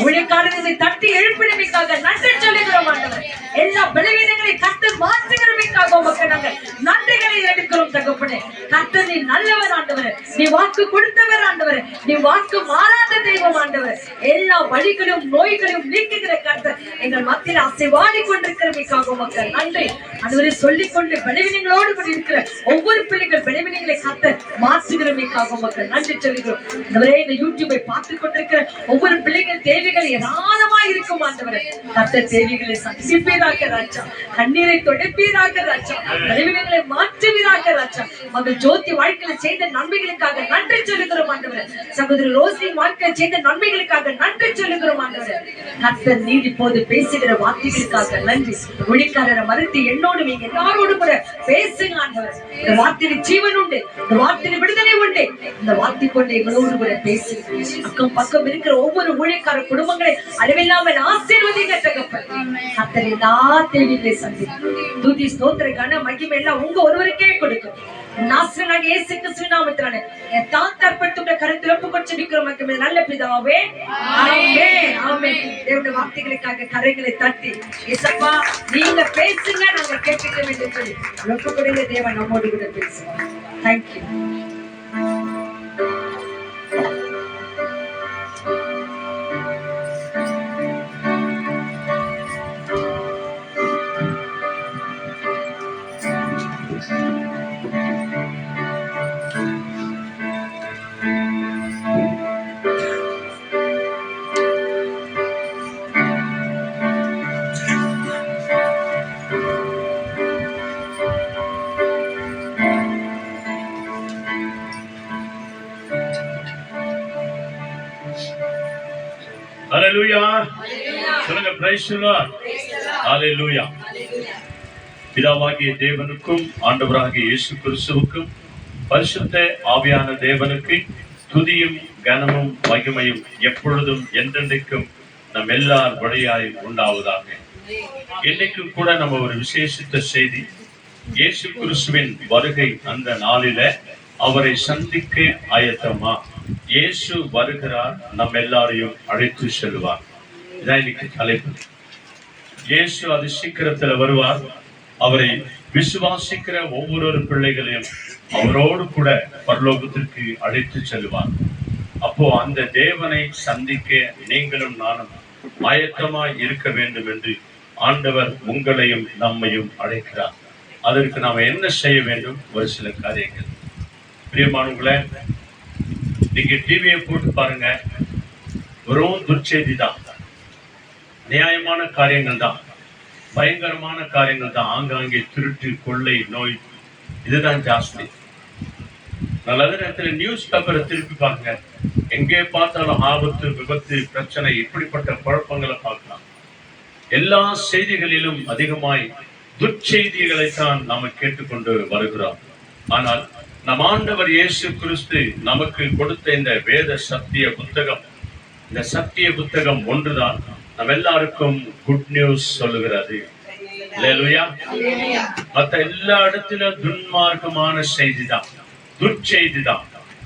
S3: ஊழியக்காரர்களை தட்டி எழுப்பினமைக்காக நன்றி சொல்லுகிறோம் ஆண்டவர். எல்லா பலவீனங்களை கர்த்தர் மாற்றுகிறமைக்காக உமக்கு நாங்கள் நன்றிகளை எடுக்கிறோம் தகப்பனே. கர்த்தர் நீ நல்லவர் ஆண்டவர், நீ வாக்கு கொடுத்தவர் ஆண்டவர், நீ வாக்கு மாறாத தெய்வம் ஆண்டவர். எல்லா வழிகளையும் நோய்களையும் நீக்குகிற கர்த்தர் எங்கள் மத்தியில் அசைவாடி கொண்டிருக்கிறமைக்காக மக்கள் நன்றி. அதுவரை சொல்லிக்கொண்டு பலவீனங்களோடு கூட இருக்கிற ஒவ்வொரு பிள்ளைகள் பலவீனங்களை கத்த மாற்றுகிறமைக்காக மக்கள் நன்றி சொல்லுகிறோம். அதுவரை இந்த யூடியூபை பார்த்து கொண்டிருக்கிற ஒவ்வொரு பிள்ளைகள் தேவைகள் ஏராளமா இருக்கும் ஆண்டவரே. கத்த தேவைகளை சந்திப்பீராக ராஜா, கண்ணீரை தொடைப்பீராக ராஜா, பலவீனங்களை மாற்றுவீராக ராஜா. மகள் ஜோதி வாழ்க்கையில செய்த நன்மைகளுக்காக நன்றி சொல்லுகிறோம் ஆண்டவரே. சகோதரி ரோசி வாழ்க்கையில செய்த நன்மைகளுக்காக நன்றி சொல்லுகிறோம் ஆண்டவரே. கர்த்தர் நீர் இப்போது பேசுகிற வார்த்தைகளுக்காக நன்றி. ஒளிக்காரரை மறுத்து என்னோடு நீங்க எல்லாரோடு கூட பேசுங்க ஆண்டவர். இந்த வார்த்தையில ஜீவன் உண்டு, இந்த வார்த்தையில விடுதலை உண்டு. இந்த வார்த்தை கொண்டு எங்களோடு கூட பேசு. அக்கம் பக்கம் இருக்கிற ஒவ்வொரு ஊழியக்கார குடும்பங்களை அளவில்லாமல் ஆசீர்வதிங்க தகப்பன். கர்த்தர் எல்லா தேவைகளை சந்தித்து துதி ஸ்தோத்திர கன மகிமை எல்லாம் உங்க ஒருவருக்கே கொடுக்கும். நாசனாக இயேசு கிறிஸ்துவின் நாமத்தினாலே என் தாத்தர்பட்டுடைய கருத்தில் ஒப்புக்கொண்டு ஜெபிக்கிறோம் நல்ல பிதாவே. ஆமென் ஆமென். தேவனுடைய வார்த்தைகளுக்காக கரைகளை தட்டி இயேசப்பா நீங்க பேசுங்க, நாங்க கேட்கிறோம் என்று சொல்லி ஒப்புக்கொடுங்க. தேவன் நம்மோடு கூட பேசுவார். Thank you.
S1: ஹalleluya சொல்லுங்க praise the Lord. ஹalleluya. பிதாவாகிய தேவனுக்கும் ஆண்டவராகிய இயேசு கிறிஸ்துவுக்கும் பரிசுத்த ஆவியான தேவனுக்கு துதியும் கனமும் மகிமையும் எப்பொழுதும் என்றென்றைக்கும் நம் எல்லார் வழியாய் உண்டாவதாக. இன்னைக்கும் கூட நம்ம ஒரு விசேஷித்த செய்தி, இயேசு கிறிஸ்துவின் வருகை அந்த நாளில அவரை சந்திக்க ஆயத்தமா? இயேசு வருகிறார், நம் எல்லாரையும் அழைத்து செல்வார். இதான் இன்னைக்கு தலைப்பு. இயேசு அது சீக்கிரத்துல வருவார். அவரை விசுவாசிக்கிற ஒவ்வொரு பிள்ளைகளையும் அவரோடு கூட பரலோகத்திற்கு அழைத்து செல்வார். அப்போ அந்த தேவனை சந்திக்க நீங்களும் நானும் ஆயத்தமாய் இருக்க வேண்டும் என்று ஆண்டவர் உங்களையும் நம்மையும் அழைக்கிறார். அதற்கு நாம் என்ன செய்ய வேண்டும்? ஒரு சில காரியங்கள். பிரியமானவர்களே, நீங்க டிவியை போட்டு பாருங்க, வெறும் துர்ச்செய்தி தான், நியாயமான காரியங்கள் தான், பயங்கரமான காரியங்கள் தான். ஆங்காங்கே திருட்டு, கொள்ளை, நோய், இதுதான் ஜாஸ்தி. நல்ல நேரத்தில் நியூஸ் பேப்பரை திருப்பி பாருங்க, எங்கே பார்த்தாலும் ஆபத்து, விபத்து, பிரச்சனை, இப்படிப்பட்ட குழப்பங்களை பார்க்கலாம். எல்லா செய்திகளிலும் அதிகமாய் துர்ச்செய்திகளைத்தான் நாம கேட்டுக்கொண்டு வருகிறோம். ஆனால் நம் ஆண்டவர் இயேசு கிறிஸ்து நமக்கு கொடுத்த இந்த வேத சத்திய புத்தகம், இந்த சத்திய புத்தகம் ஒன்றுதான் நம்ம எல்லாருக்கும் குட் நியூஸ் சொல்லுகிறது. அல்லேலூயா. மற்ற எல்லா இடத்திலும் துன்மார்க்கமான செய்தி தான், துர்ச்செய்தி தான்.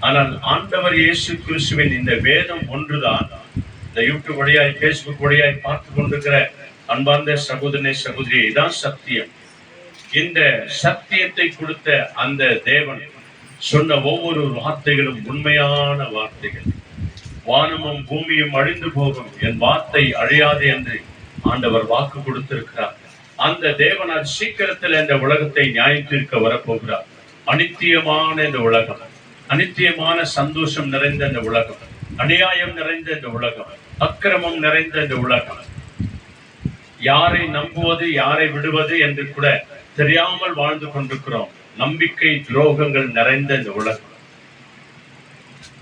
S1: ஆனால் ஆண்டவர் இயேசு கிறிஸ்துவின் இந்த வேதம் ஒன்றுதான். இந்த யூடியூப் வழியாய், பேஸ்புக் வழியாய் பார்த்து கொண்டிருக்கிற அன்பார்ந்த சகோதரனே சகோதரியே, இதான் சத்தியம். இந்த சத்தியத்தை கொடுத்த அந்த தேவன் சொன்ன ஒவ்வொரு வார்த்தைகளும் உண்மையான வார்த்தைகள். வானமும் பூமியும் அழிந்து போகும், என் வார்த்தை அழியாது என்று ஆண்டவர் வாக்கு கொடுத்திருக்கிறார். அந்த தேவன் அது சீக்கிரத்தில் இந்த உலகத்தை நியாயத்திற்கு வரப்போகிறார். அனித்தியமான இந்த உலகம், அனித்தியமான சந்தோஷம் நிறைந்த இந்த உலகம், அநியாயம் நிறைந்த இந்த உலகம், அக்கிரமம் நிறைந்த இந்த உலகம், யாரை நம்புவது யாரை விடுவது என்று கூட தெரியாமல் வாழ்ந்து கொண்டிருக்கிறோம். நம்பிக்கை துரோகங்கள் நிறைந்த இந்த உலகம்.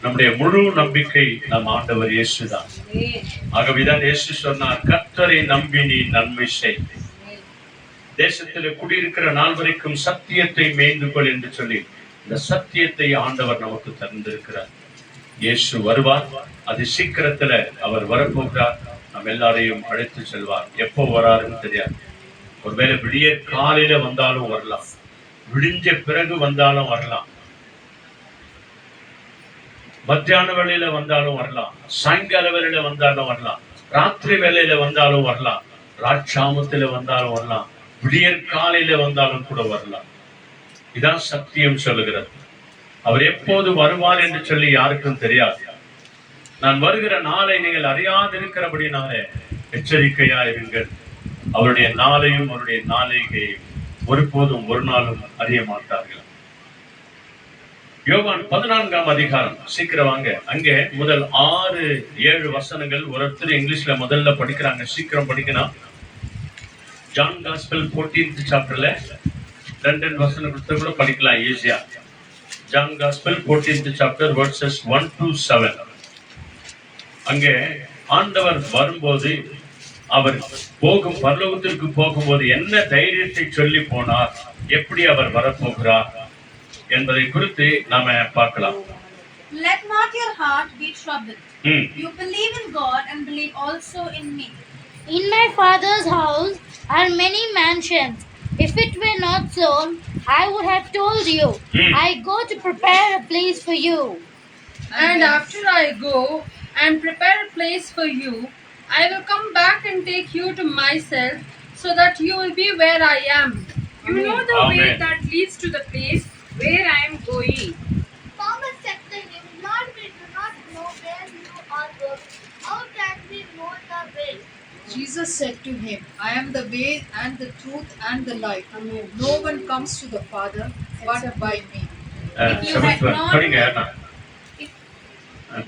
S1: நம்முடைய முழு நம்பிக்கை நம் ஆண்டவர் இயேசுதான். ஆகவேதான் இயேசு சொன்னார், கர்த்தரை நம்பி நீ நன்மை செய். தேசத்தில் குடியிருக்கிற நாள் வரைக்கும் சத்தியத்தை மேய்ந்து கொள் என்று சொல்லி இந்த சத்தியத்தை ஆண்டவர் நமக்கு தந்திருக்கிறார். இயேசு வருவார், அது சீக்கிரத்துல அவர் வரப்போகிறார். நம்ம எல்லாரையும் அழைத்து செல்வார். எப்போ வராருன்னு தெரியாது. ஒருவேளை விடிய காலையில வந்தாலும் வரலாம், விடிஞ்ச பிறகு வந்தாலும் வரலாம், மத்தியான வேளையில வந்தாலும் வரலாம், சாயங்கால வேளையில வந்தாலும் வரலாம், ராத்திரி வேளையில வந்தாலும் வரலாம், ராட்சாமத்துல வந்தாலும் வரலாம், விடியற் காலையில வந்தாலும் கூட வரலாம். இதான் சத்தியம் சொல்லுகிறது. அவர் எப்போது வருவார் என்று சொல்லி யாருக்கும் தெரியாது. நான் வருகிற நாளை நீங்கள் அறியாதிருக்கிறபடினாலே எச்சரிக்கையா இருங்கள். அவருடைய நாளையும் அவருடைய நாளிகையும் ஒருபோதும் ஒரு நாளும் அறிய மாட்டார்கள். யோவான் 14ஆம் அதிகாரம், சீக்கிரம் வாங்க. அங்கே முதல் 6-7 வசனங்கள் ஒருத்தர் இங்கிலீஷ்ல முதல்ல படிக்கிறாங்க, சீக்கிரம் படிக்கணும். ஜான் காஸ்பல் 14th சாப்டர்ல 2 வசனம் கொடுத்த கூட படிக்கலாம் ஈஸியா. John gospel 14th chapter verses 1 to 7. அங்கே ஆண்டவர் வரும்போது, அவர் பரலோகத்திற்கு போகும்போது என்ன தைரியத்தை சொல்லி போனார், எப்படி அவர் வரப்போகிறார் என்பதை குறித்து நாம பார்க்கலாம்.
S5: Let not your heart be troubled. You believe in God and believe also in me.
S6: In my Father's house are many mansions. If it were not so, I would have told you. I go to prepare a place for you.
S2: And after I go and prepare a place for you, I will come back and take you to myself, so that you will be where I am. You know the way that leads to the place where I am going.
S7: Thomas said to him, Lord, we do not know where you are going. How can we know the way?
S4: Jesus said to him, I am the way and the truth and the life. No one comes to the Father but by me.
S1: படிங்க,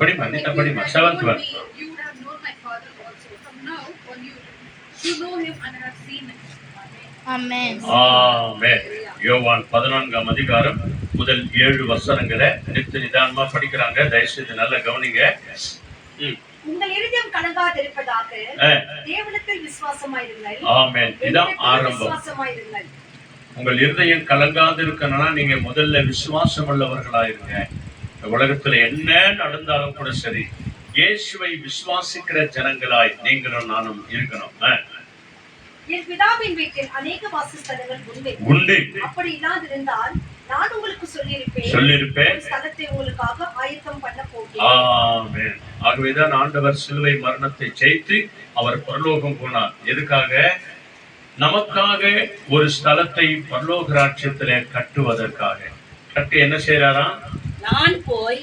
S1: படிமா, நீ படிமா. 7th one.
S5: You would have known my Father also. From now on you know him and have seen him.
S6: Amen.
S1: ஆமென். யோவான் 14ஆம் அதிகாரம் முதல் 7 வசனங்களை நிதானமா படிக்கிறாங்க. தயவுசெய்து நல்லா கவனிங்க.
S3: உங்கள் இருதயம் கலங்காதிருப்பதாக தேவனிடத்தில் விசுவாசமாயிருங்கள்.
S1: ஆமென். இதான் ஆரம்பம்.
S3: விசுவாசமாயிருங்கள்.
S1: உங்கள் இருதயம் கலங்காதிருக்கணும்னா நீங்க முதல்ல விசுவாசம் உள்ளவர்களாயிருங்க. உலகத்துல என்ன நடந்தாலும் கூட சரி, இயேசுவை விசுவாசிக்கிற ஜனங்களாய் நீங்களும் நானும் இருக்கணும்.
S3: என் பிதாவின் வீட்டில் அநேக வாசஸ்தலங்கள் உண்டு. அப்படி இல்லாதிருந்தால் நான் உங்களுக்கு சொல்லியிருப்பேன். ஸ்தலத்தை உங்களுக்காக ஆயத்தம் பண்ண போகிறேன்.
S1: ஆமென். ஆகவேதான் ஆண்டவர் சிலுவை மரணத்தை ஜெயித்து அவர் பரலோகம் போனார். எதுக்காக? நமக்காக ஒரு ஸ்தலத்தை பரலோக ராஜ்யத்திலே கட்டுவதற்காக. கட்டி என்ன செய்யறாரா?
S8: நான் போய்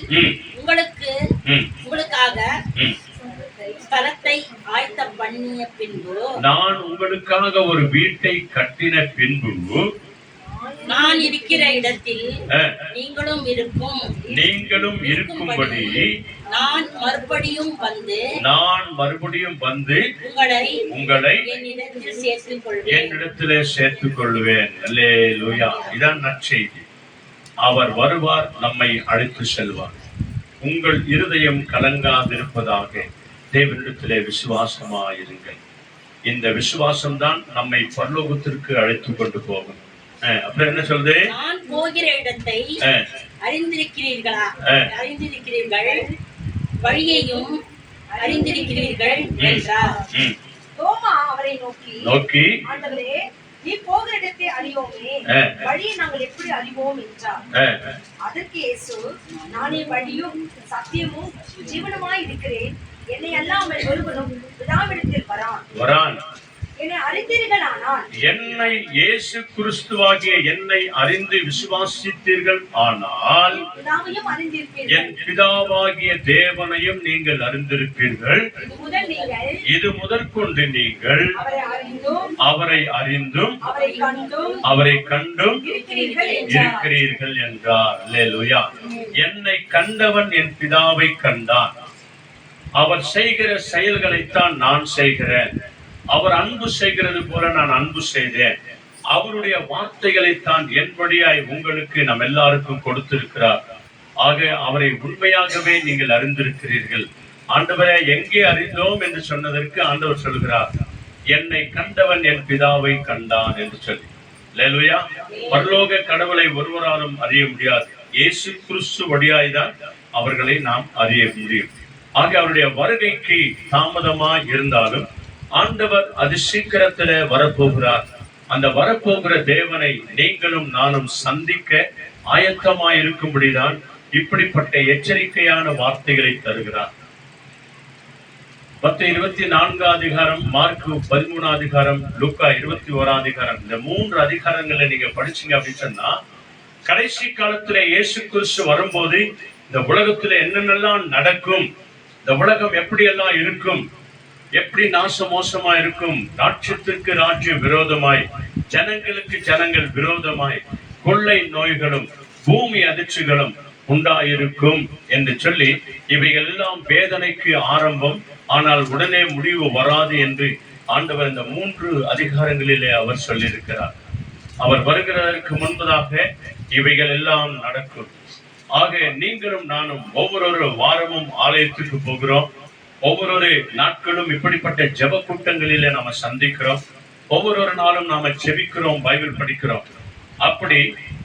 S8: உங்களுக்காக ஸ்தலத்தை ஆயத்தம் பண்ணிய பின்பு,
S1: நான் உங்களுக்காக ஒரு வீட்டை கட்டின பின்பு,
S8: நான் இருக்கிற இடத்தில் நீங்களும் இருக்கும்படி நான் மறுபடியும் வந்து உங்களை என்னிடத்திலே சேர்த்துக் கொள்வேன். அல்லேலூயா. இதான் நற்செய்தி. அவர் வருவார், நம்மை அழைத்து செல்வார். உங்கள் இருதயம் கலங்காதிருப்பதாக தேவனிடத்திலே விசுவாசமாயிருங்கள். இந்த விசுவாசம் தான் நம்மை பரலோகத்திற்கு அழைத்து கொண்டு போகும். அப்புறம் என்ன சொல்றது? நான் போகிற இடத்தை அறிந்திருக்கிறீர்கள், வழியையும் அறிந்திருக்கிறீர்கள் என்றார்.
S3: தோமா அவரை நோக்கி, ஆண்டவரே,
S9: நீ போகிற இடத்தை அறியோமே, வழியை நாங்கள் எப்படி அறிவோம் என்றார். அதற்கு இயேசு, நானே வழியும் சத்தியமும் ஜீவனுமாய் இருக்கிறேன், என்னை அல்லாமல் ஒருவனும் பிதாவிடத்தில் வரான். என்னை அறிந்தீர்களானால்,
S1: என்னை இயேசு கிறிஸ்துவாகிய என்னை அறிந்து விசுவாசித்தீர்கள் ஆனால் என் பிதாவாகிய தேவனையும் நீங்கள் அறிந்திருப்பீர்கள். இது முதற்கொண்டு நீங்கள் அவரை அறிந்தும் அவரை கண்டும் இருக்கிறீர்கள் என்றார். அல்லேலூயா. என்னை கண்டவன் என் பிதாவை கண்டான். அவர் செய்கிற செயல்களைத்தான் நான் செய்கிறேன். அவர் அன்பு செய்கிறது போல நான் அன்பு செய்தேன். அவருடைய வார்த்தைகளை தான் என்படியாய் உங்களுக்கு நம் எல்லாருக்கும் கொடுத்திருக்கிறார். ஆக அவரை உண்மையாகவே நீங்கள் அறிந்திருக்கிறீர்கள். ஆண்டவரை எங்கே அறிந்தோம் என்று சொன்னதற்கு ஆண்டவர் சொல்கிறார், என்னை கண்டவன் என் பிதாவை கண்டான் என்று சொல்லி. அல்லேலூயா. பரலோக கடவுளை ஒருவராலும் அறிய முடியாது. இயேசு கிறிஸ்து வழியாய்தான் அவர்களை நாம் அறிய முடியும். ஆக அவருடைய வருகைக்கு தாமதமாய் இருந்தாலும் ஆண்டவர் அது சீக்கிரத்துல வரப்போகிறார். அந்த வரப்போகிற தேவனை நீங்களும் நானும் சந்திக்க ஆயத்தமாயிருக்கும்படிதான் இப்படிப்பட்ட எச்சரிக்கையான வார்த்தைகளை தருகிறார். 10:24 அதிகாரம், மார்க்கு 13 அதிகாரம், லூக்கா 21 அதிகாரம், இந்த 3 அதிகாரங்களை நீங்க படிச்சீங்க அப்படின்னு சொன்னா, கடைசி காலத்துல இயேசு கிறிஸ்து வரும்போது இந்த உலகத்துல என்னென்னலாம் நடக்கும், இந்த உலகம் எப்படி எல்லாம் இருக்கும், எப்படி நாசமோசமா இருக்கும், ராஜ்யத்திற்கு ராஜ்யம் விரோதமாய், ஜனங்களுக்கு ஜனங்கள் விரோதமாய் கொள்ளை நோய்களும் பூமி அதிர்ச்சிகளும் உண்டாயிருக்கும் என்று சொல்லி, இவைகள் எல்லாம் வேதனைக்கு ஆரம்பம், ஆனால் உடனே முடிவு வராது என்று ஆண்டவர் இந்த 3 அதிகாரங்களிலே அவர் சொல்லியிருக்கிறார். அவர் வருகிறதற்கு முன்பதாக இவைகள் எல்லாம் நடக்கும். ஆக நீங்களும் நானும் ஒவ்வொரு வாரமும் ஆலயத்துக்கு போகிறோம், ஒவ்வொரு நாட்களும் இப்படிப்பட்ட ஜெப கூட்டங்களிலே நாம சந்திக்கிறோம், ஒவ்வொரு நாளும் நாம ஜெபிக்கிறோம், பைபிள் படிக்கிறோம். அப்படி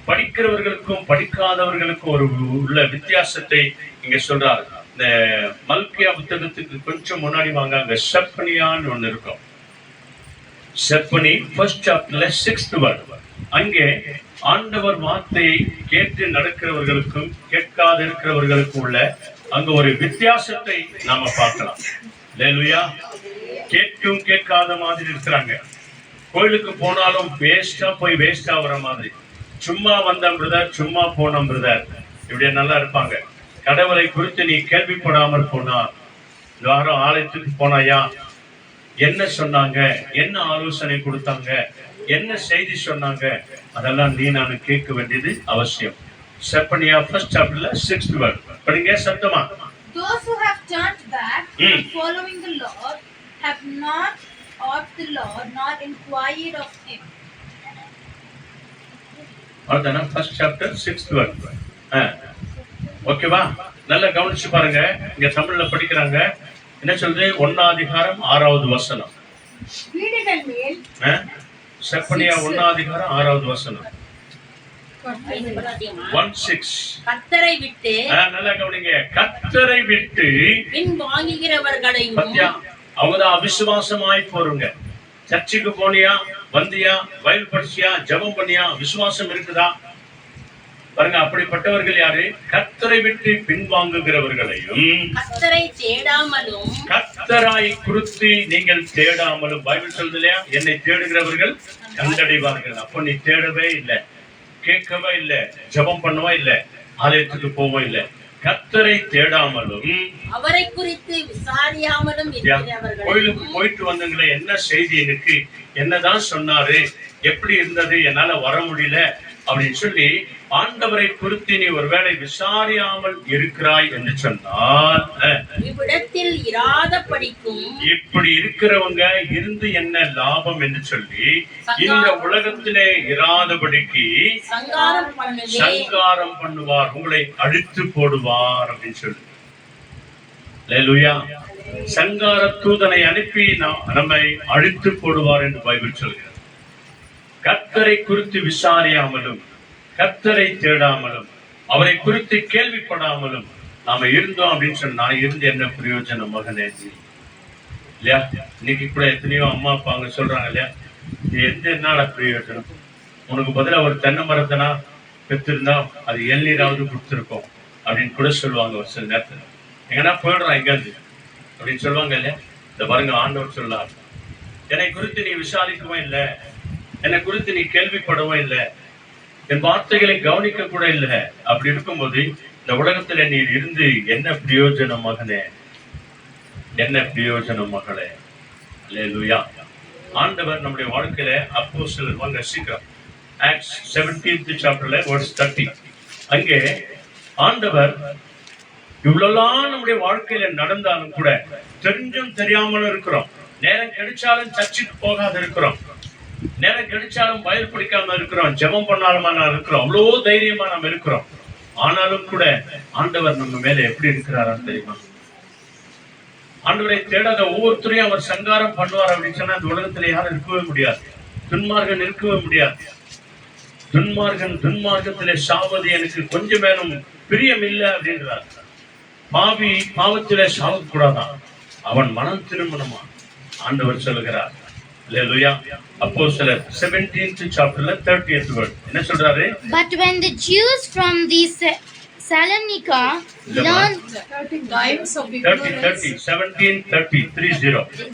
S1: படிக்கிறவர்களுக்கும் படிக்காதவர்களுக்கும் உள்ள வித்தியாசத்தை இங்க சொல்றாரு. இந்த மல்கியா புத்தகத்துக்கு கொஞ்சம் முன்னாடி வாங்க, அங்க செப்பனியான்னு ஒண்ணு இருக்கும். செப்பனி ஃபர்ஸ்ட் சாப்டர்ல 6th வேர்ட். அங்கே ஆண்டவர் வார்த்தையை கேட்டு நடக்கிறவர்களுக்கும் கேட்காது இருக்கிறவர்களுக்கும் உள்ள அங்க ஒரு வித்தியாசத்தை நாம பார்க்கலாம். அல்லேலூயா. கேட்டும் கேட்காத மாதிரி இருக்கிறாங்க. கோயிலுக்கு போனாலும் வேஸ்டா போய் வேஸ்டா வர மாதிரி, சும்மா வந்த பிரதர் சும்மா போன பிரதர் இப்படியே நல்லா இருப்பாங்க. கடவுளை குறித்து நீ கேள்விப்படாமல் போனா, இந்த வாரம் ஆலயத்துக்கு போனாயா, என்ன சொன்னாங்க, என்ன ஆலோசனை கொடுத்தாங்க, என்ன செய்தி சொன்னாங்க, அதெல்லாம் நீ நான் கேட்க வேண்டியது அவசியம். செப்பனியா ஃபர்ஸ்ட் சாப்டர்ல 6th வேர்ட் படிங்க சத்தமா.
S5: Those who have turned back from following the Lord have not sought the Lord nor inquired of him.
S1: அதான ஃபர்ஸ்ட் சாப்டர் 6th வேர்ட். ஓகேவா? நல்லா கவனிச்சு பாருங்க. இங்க தமிழ்ல படிக்கிறாங்க. என்ன சொல்றது? 1ஆம் அதிகாரம் 6வது வசனம்.
S5: வீடுகள் மேல்
S1: செப்பனியா 1ஆம் அதிகாரம் 6வது வசனம். 1:6.
S8: கர்த்தரை விட்டு
S1: நல்லா கவனிங்க. கர்த்தரை விட்டு
S8: பின் வாங்குகிறவர்களையும்.
S1: அவங்கதான் அவிசுவாசமாய் போறவங்க. சர்ச்சுக்கு போனியா, வந்தியா, பைபிள் படிச்சியா, ஜெபம் பண்ணியா, விசுவாசம் இருக்குதா பாருங்க. அப்படிப்பட்டவர்கள் யாரு? கர்த்தரை விட்டு பின்வாங்குகிறவர்களையும்,
S8: கர்த்தரை தேடாமலும்,
S1: கர்த்தராய் குறித்து நீங்கள் தேடாமலும். பைபிள் சொல்லுது இல்லையா, என்னை தேடுகிறவர்கள் கண்டடைவார்கள். அப்போ நீ தேடவே இல்லை, கேட்கவே இல்லை, ஜெபம் பண்ணவே இல்லை, ஆலயத்துக்கு போவே இல்லை. கர்த்தரை தேடாமலும்
S8: அவரை குறித்து விசாரியாமலும் இருக்கிறவர்கள்.
S1: கோயிலுக்கு போயிட்டு வந்தீங்களே, என்ன செய்தி, எனக்கு என்னதான் சொன்னாரு, எப்படி இருந்தது, என்னால வர முடியல அப்படின்னு சொல்லி ஆண்டவரை குறித்து நீ ஒருவேளை விசாரியாமல் இருக்கிறாய் என்று சொன்னால்,
S8: இவ்விடத்தில் இராத படிக்கும்.
S1: இப்படி இருக்கிறவங்க இருந்து என்ன லாபம் என்று சொல்லி இந்த உலகத்திலே இராதபடிக்கு சங்காரம் பண்ணுவார், உங்களை அழித்து போடுவார் அப்படின்னு சொல்லி. அல்லேலூயா. சங்கார தூதனை அனுப்பி நம்மை அழித்து போடுவார் என்று பைபிள் சொல்கிறது. கர்த்தரை குறித்து விசாரியாமலும், கர்த்தரை தேடாமலும், அவரை குறித்து கேள்விப்படாமலும் நாம இருந்தோம் அப்படின்னு சொன்னா, இருந்து என்ன பிரயோஜனம் மகனே இல்லையா? இன்னைக்கு கூட எத்தனையோ அம்மா அப்பா அங்க சொல்றாங்க இல்லையா, எந்த என்னடா பிரயோஜனம், உனக்கு பதிலா ஒரு தென்னை மரத்தனா பெற்றிருந்தா அது எண்ணீராவது கொடுத்துருக்கோம் அப்படின்னு கூட சொல்லுவாங்க. ஒரு சில நேரத்துல எங்கன்னா போயிடுறான் எங்காது அப்படின்னு சொல்லுவாங்க இல்லையா. இந்த பாருங்க, ஆண்டவர் சொல்லார், என்னை குறித்து நீ விசாரிக்கவும் இல்லை, என்னை குறித்து நீ கேள்விப்படவும் இல்லை, என் வார்த்தைகளை கவனிக்க கூட இல்லை. அப்படி இருக்கும்போது இந்த உலகத்துல நீ இருந்து என்ன பிரயோஜனம் மகனே, என்ன பிரயோஜனம் மகளே. அல்லேலூயா. ஆண்டவர் நம்முடைய வாழ்க்கையில அப்போஸ்தலர் வாங்க சீக்கிரம் Acts 17th chapterல verse 30. அங்கே ஆண்டவர் இவ்வளவுலாம் நம்முடைய வாழ்க்கையில நடந்தாலும் கூட தெரிஞ்சும் தெரியாமலும் இருக்கிறோம். நேரம் கிடைச்சாலும் சர்ச்சுக்கு போகாத இருக்கிறோம், நேரம் கிடைச்சாலும் பயிர் பிடிக்காம இருக்கிறோம், ஜெபம் பண்ணாலுமா இருக்கிறோம், அவ்வளோ தைரியமா நம்ம இருக்கிறோம். ஆனாலும் கூட ஆண்டவர் நம்ம மேல எப்படி இருக்கிறாரான்னு தெரியுமா? ஆண்டவரை தேடாத ஒவ்வொருத்தரையும் அவர் சங்காரம் பண்ணுவார் அப்படின்னு சொன்னா இந்த உலகத்துல யாரும் இருக்கவே முடியாது. துன்மார்கன் இருக்கவே முடியாது. துன்மார்க்கத்திலே சாவது எனக்கு கொஞ்சம் மேலும் பிரியம் இல்லை அப்படின்றார். பாவி பாவத்திலே சாவக்கூடாதான், அவன் மனம் திரும்பணுமா ஆண்டவர் சொல்லுகிறார். Hallelujah. Apostles 17th chapterல 30th word. என்ன சொல்றாரு?
S6: But when the Jews from the Salonika learned
S4: times of ignorance,
S1: 17:30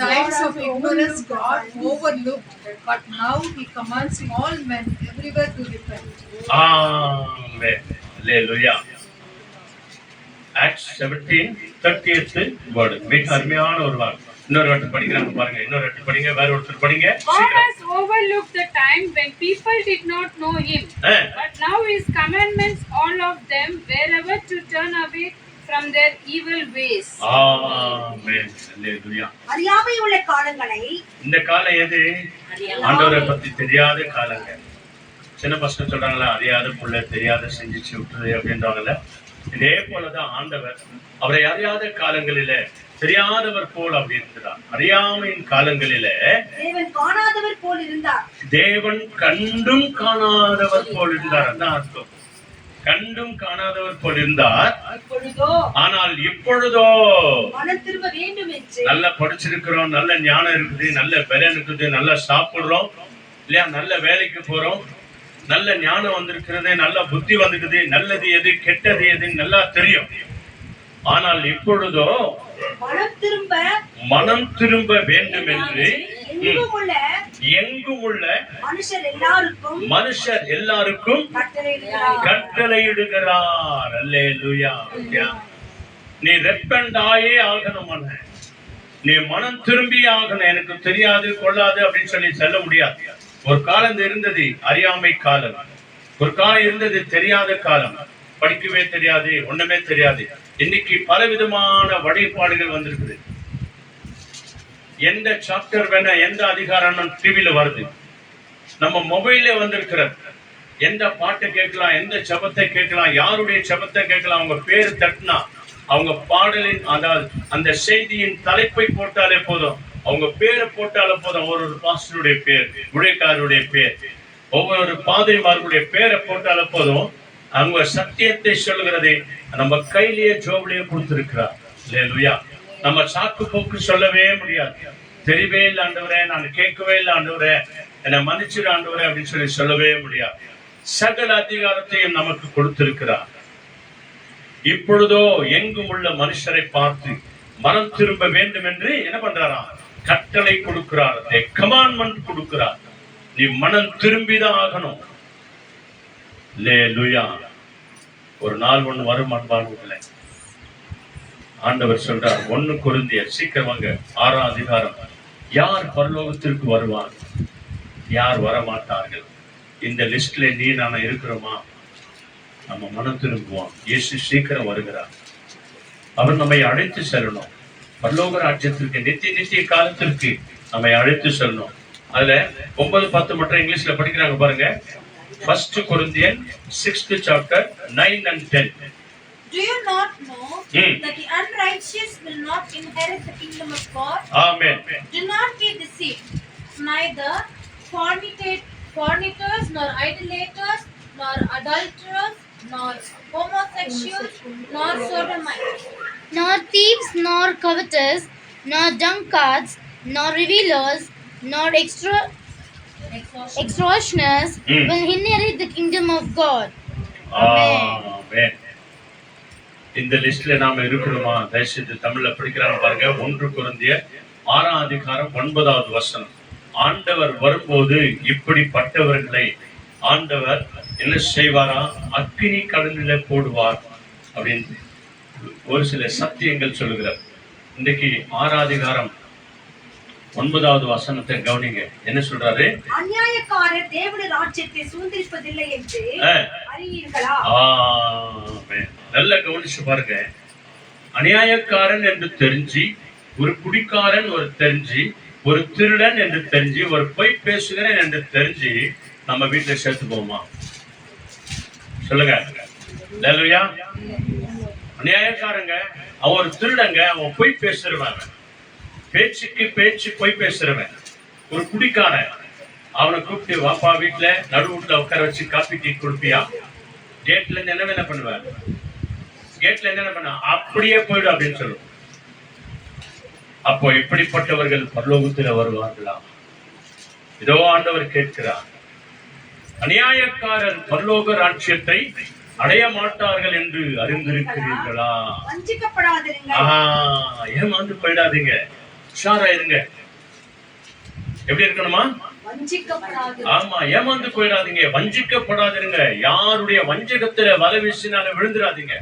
S4: times of ignorance God overlooked, but now He commands all men everywhere to repent.
S1: Amen. Hallelujah. Acts 17:30th word. மிக அருமையான ஒரு வார்த்தை. இன்னொரு வாட்டி படிக்கிறாங்க பாருங்க, இன்னொரு வாட்டி படிங்க, வேற ஒருத்தர் படிங்க.
S2: God has overlooked the time when people did not know him, but now his commandments all of them wherever to turn away from their evil ways.
S1: ஆமென். அல்லேலூயா.
S9: அறியாமை உள்ள காலங்களை,
S1: இந்த காலம் எது? ஆண்டவரை பத்தி தெரியாத காலங்க. சின்ன பசங்க சொல்றாங்களா, அறியாத புள்ள தெரியாத செஞ்சிச்சு விட்டுரு அப்படின்றாங்கல்ல. இதே போலதான் ஆண்டவர் அவரை அறியாத காலங்களில தெரியாதவர் போல் அப்படி இருக்கிறார். அறியாமையின் காலங்களிலே
S9: தேவன் காணாதவர் போல் இருந்தார்.
S1: தேவன் கண்டும் காணாதவர் போல் இருந்தார். அதான் அர்த்தம். கண்டும் காணாதவர் போல் இருந்தார்.
S9: இப்பொழுதோ,
S1: ஆனால் இப்பொழுதோ
S9: மனம் திரும்ப வேண்டும் என்று,
S1: நல்லா படிச்சிருக்கிறோம், நல்ல ஞானம் இருக்குது, நல்ல பலன் இருக்குது, நல்லா சாப்பிடுறோம் இல்லையா, நல்ல வேலைக்கு போறோம், நல்ல ஞானம் வந்திருக்கிறது, நல்ல புத்தி வந்துக்குது, நல்லது எது கெட்டது எதுன்னு நல்லா தெரியும். ஆனால் இப்பொழுதோ மனம் திரும்ப வேண்டும் என்று எங்கும் உள்ள மனுஷர் எல்லாருக்கும் கட்டளையிடுகிறார். அல்லேலூயா. நீ ரெப்பண்ட் ஆயே ஆகணும், நீ மனம் திரும்பி ஆகணும். எனக்கு தெரியாது கொள்ளாது அப்படின்னு சொல்லி சொல்ல முடியாது. ஒரு காலம் இருந்தது அறியாமை காலம், ஒரு காலம் இருந்தது தெரியாத காலம், படிக்கவே தெரியாது, ஒண்ணுமே தெரியாது. இன்னைக்கு பல விதமான வழிபாடுகள் வந்திருக்குது. எந்த சாப்டர் வேணா, எந்த அதிகாரம் டிவில வருது, நம்ம மொபைல்ல வந்திருக்கிறது. எந்த பாட்டை கேட்கலாம், எந்த ஜபத்தை கேட்கலாம், யாருடைய ஜபத்தை கேட்கலாம். அவங்க பேரு தட்டினா, அவங்க பாடலின் அதாவது அந்த செய்தியின் தலைப்பை போட்டாலே போதும், அவங்க பேரை போட்டாலே போதும். ஒரு பாஸ்டருடைய பேர், ஊழியக்காரருடைய பேர், ஒவ்வொரு பாதிரிமார்களுடைய பேரை போட்டாலே போதும். அவங்க சத்தியத்தை சொல்லுகிறதை நம்ம கையிலேயே ஜோபிலேயே கொடுத்திருக்கிறார். அல்லேலூயா. நம்ம சாக்கு போக்கு சொல்லவே முடியாது. தெரியவே இல்லை ஆண்டவரே, நான் கேட்கவே இல்லை ஆண்டவரே, என்னை மன்னிச்சிரு ஆண்டவரே அப்படின்னு சொல்லவே முடியாது. சகல அதிகாரத்தையும் நமக்கு கொடுத்திருக்கிறார். இப்பொழுதோ எங்கும் உள்ள மனுஷரை பார்த்து மனம் திரும்ப வேண்டும் என்று என்ன பண்றாரா? கட்டளை கொடுக்கிறார், கமாண்ட்மெண்ட் கொடுக்கிறார். நீ மனம் திரும்பிதான் ஆகணும். அல்லேலூயா. ஒரு நாள் ஒண்ணு வரும் அன்பானவர்களே, ஆண்டவர் சொல்றார் 1 கொரிந்தியர், சீக்கிரம் வாங்க, 6ஆம் அதிகாரம். யார் பரலோகத்திற்கு வருவார், யார் வரமாட்டார்கள்? இந்த லிஸ்ட்ல நீ நாம இருக்கிறோமா? நம்ம மனம் திரும்புவோம். இயேசு சீக்கிரம் வருகிறார். அவர் நம்மை அழைத்து செல்லணும் பரலோக ராஜ்யத்திற்கு, நித்திய காலத்திற்கு நம்மை அழைத்து செல்லணும். அதுல 9, 10 மட்டும் இங்கிலீஷ்ல படிக்கிறாங்க பாருங்க. 1 Corinthians 6th chapter 9 and 10.
S5: Do you not know that the unrighteous will not inherit the kingdom of God?
S1: Amen.
S5: Do not be deceived. Neither fornicators, nor idolaters, nor adulterers, nor homosexuals, nor sodomites,
S6: nor thieves, nor covetous, nor drunkards, nor revilers, nor extortioners will inherit the kingdom of God.
S1: Amen. இந்த லிஸ்ட்ல நாம இருக்கிறோமா? தயவுசெய்து தமிழ்ல படிக்கிறாங்க பாருங்க. 1 கொரிந்தியர் 6ஆம் அதிகாரம் 9வது வசனம். ஆண்டவர் வரும்போது இப்படிப்பட்டவர்களை ஆண்டவர் என்ன செய்வாரா? அக்கினி கடலில போடுவார் அப்படின்னு ஒரு சில சத்தியங்கள் சொல்லுகிறார். இன்றைக்கு 6ஆம் அதிகாரம் 9வது வசனத்தை கவனிங்க. என்ன சொல்றாரு?
S9: அநியாயக்காரர் தேவனுடைய ராஜ்யத்தை சுதந்தரிப்பதில்லை என்று அறிவீர்களா?
S1: நல்ல கவனிச்சு பாருங்க. அநியாயக்காரன் என்று தெரிஞ்சு, ஒரு குடிக்காரன் ஒரு தெரிஞ்சு, ஒரு திருடன் என்று தெரிஞ்சு, ஒரு பொய் பேசுகிறேன் என்று தெரிஞ்சு நம்ம வீட்டுல சேர்த்து போவோமா? சொல்லுங்க. அல்லேலூயா. அநியாயக்காரங்க, அவன் ஒரு திருடங்க, அவன் பொய் பேசுறவன், பேச்சுக்கு பேச்சு பொய் பேசுறவன். ஒரு குடிக்காரன், அவனை கூப்பிட்டு வாப்பா வீட்டுல நடு வீட்டுல உட்கார வச்சு காப்பி டீ கொடுப்பியா? கேட்ல இருந்து என்ன பண்ணுவேன்? கேட்ல இருந்து என்ன பண்ண? அப்படியே போயிடு அப்படின்னு சொல்லுவோம். அப்போ இப்படிப்பட்டவர்கள் பரலோகத்தில் வருவார்களா? இதோ ஆண்டவர் கேட்கிறார். அநியாயக்காரர் பரலோக ராஜ்யத்தை அடைய மாட்டார்கள் என்று அறிந்திருக்கிறீர்களா? ஏமாந்து போயிடாதீங்க, உஷாரா இருங்க. எப்படி இருக்கணுமா? ஆமா, ஏமாந்து போயிடாதீங்க, வஞ்சிக்கப்படாதீங்க. யாருடைய வஞ்சகத்துல வலை வீசினால விழுந்துடாதீங்க.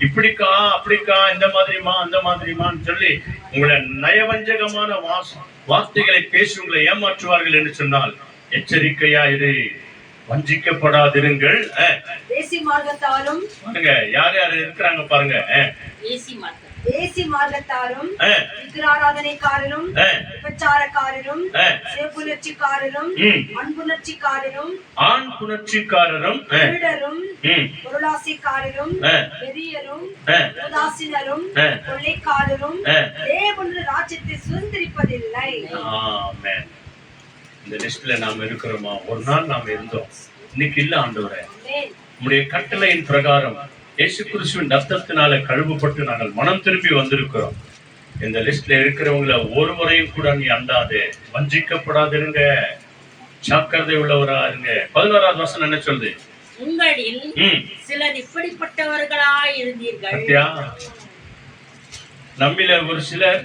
S1: இப்படிக்கா அப்படிக்கா இந்த மாதிரிமா அந்த மாதிரிமான்னு சொல்லி உங்களை நயவஞ்சகமான வார்த்தைகளை பேசி உங்களை ஏமாற்றுவார்கள் என்று சொன்னால் எச்சரிக்கையா இரு, வஞ்சிக்கப்படாதிருங்கள்.
S9: தேசி மார்க்கத்தாரும்
S1: பாருங்க யார் யார் இருக்கிறாங்க பாருங்க.
S9: தேசி மார்க்கத்தாரும் விக்கிராராதனைக்காரரும் விபச்சாரக்காரரும் சேப்புணர்ச்சிக்காரரும் அன்புணர்ச்சிக்காரரும்
S1: ஆண் புணர்ச்சிக்காரரும்
S9: திருடரும் பொருளாசைக்காரரும் வெறியரும் உதாசீனரும் கொள்ளைக்காரரும் தேவனுடைய ராஜ்யத்தை சுதந்திரிப்பதில்லை.
S1: ஆமென். இந்த லிஸ்ட்ல நாம இருக்கிறோமா? ஒரு நாள் நாம இருந்தோம், இன்னைக்கு இல்ல ஆண்டவரே. உம்முடைய கட்டளையின் பிரகாரம் இயேசு கிறிஸ்துவின் ரத்தத்தினால கழுவப்பட்டு நாங்கள் மனம் திரும்பி வந்திருக்கிறோம். இந்த லிஸ்ட்ல இருக்கிறவங்கள ஒருவரையும் கூட நீ அண்டாதே, வஞ்சிக்கப்படாதிருங்க, ஜாக்கிரதை உள்ளவரா இருங்க. 11வது வசனம் என்ன சொல்லுது?
S8: உங்களில் சிலர் இப்படிப்பட்டவர்களாய் இருந்தீர்கள்.
S1: நம்மில ஒரு சிலர்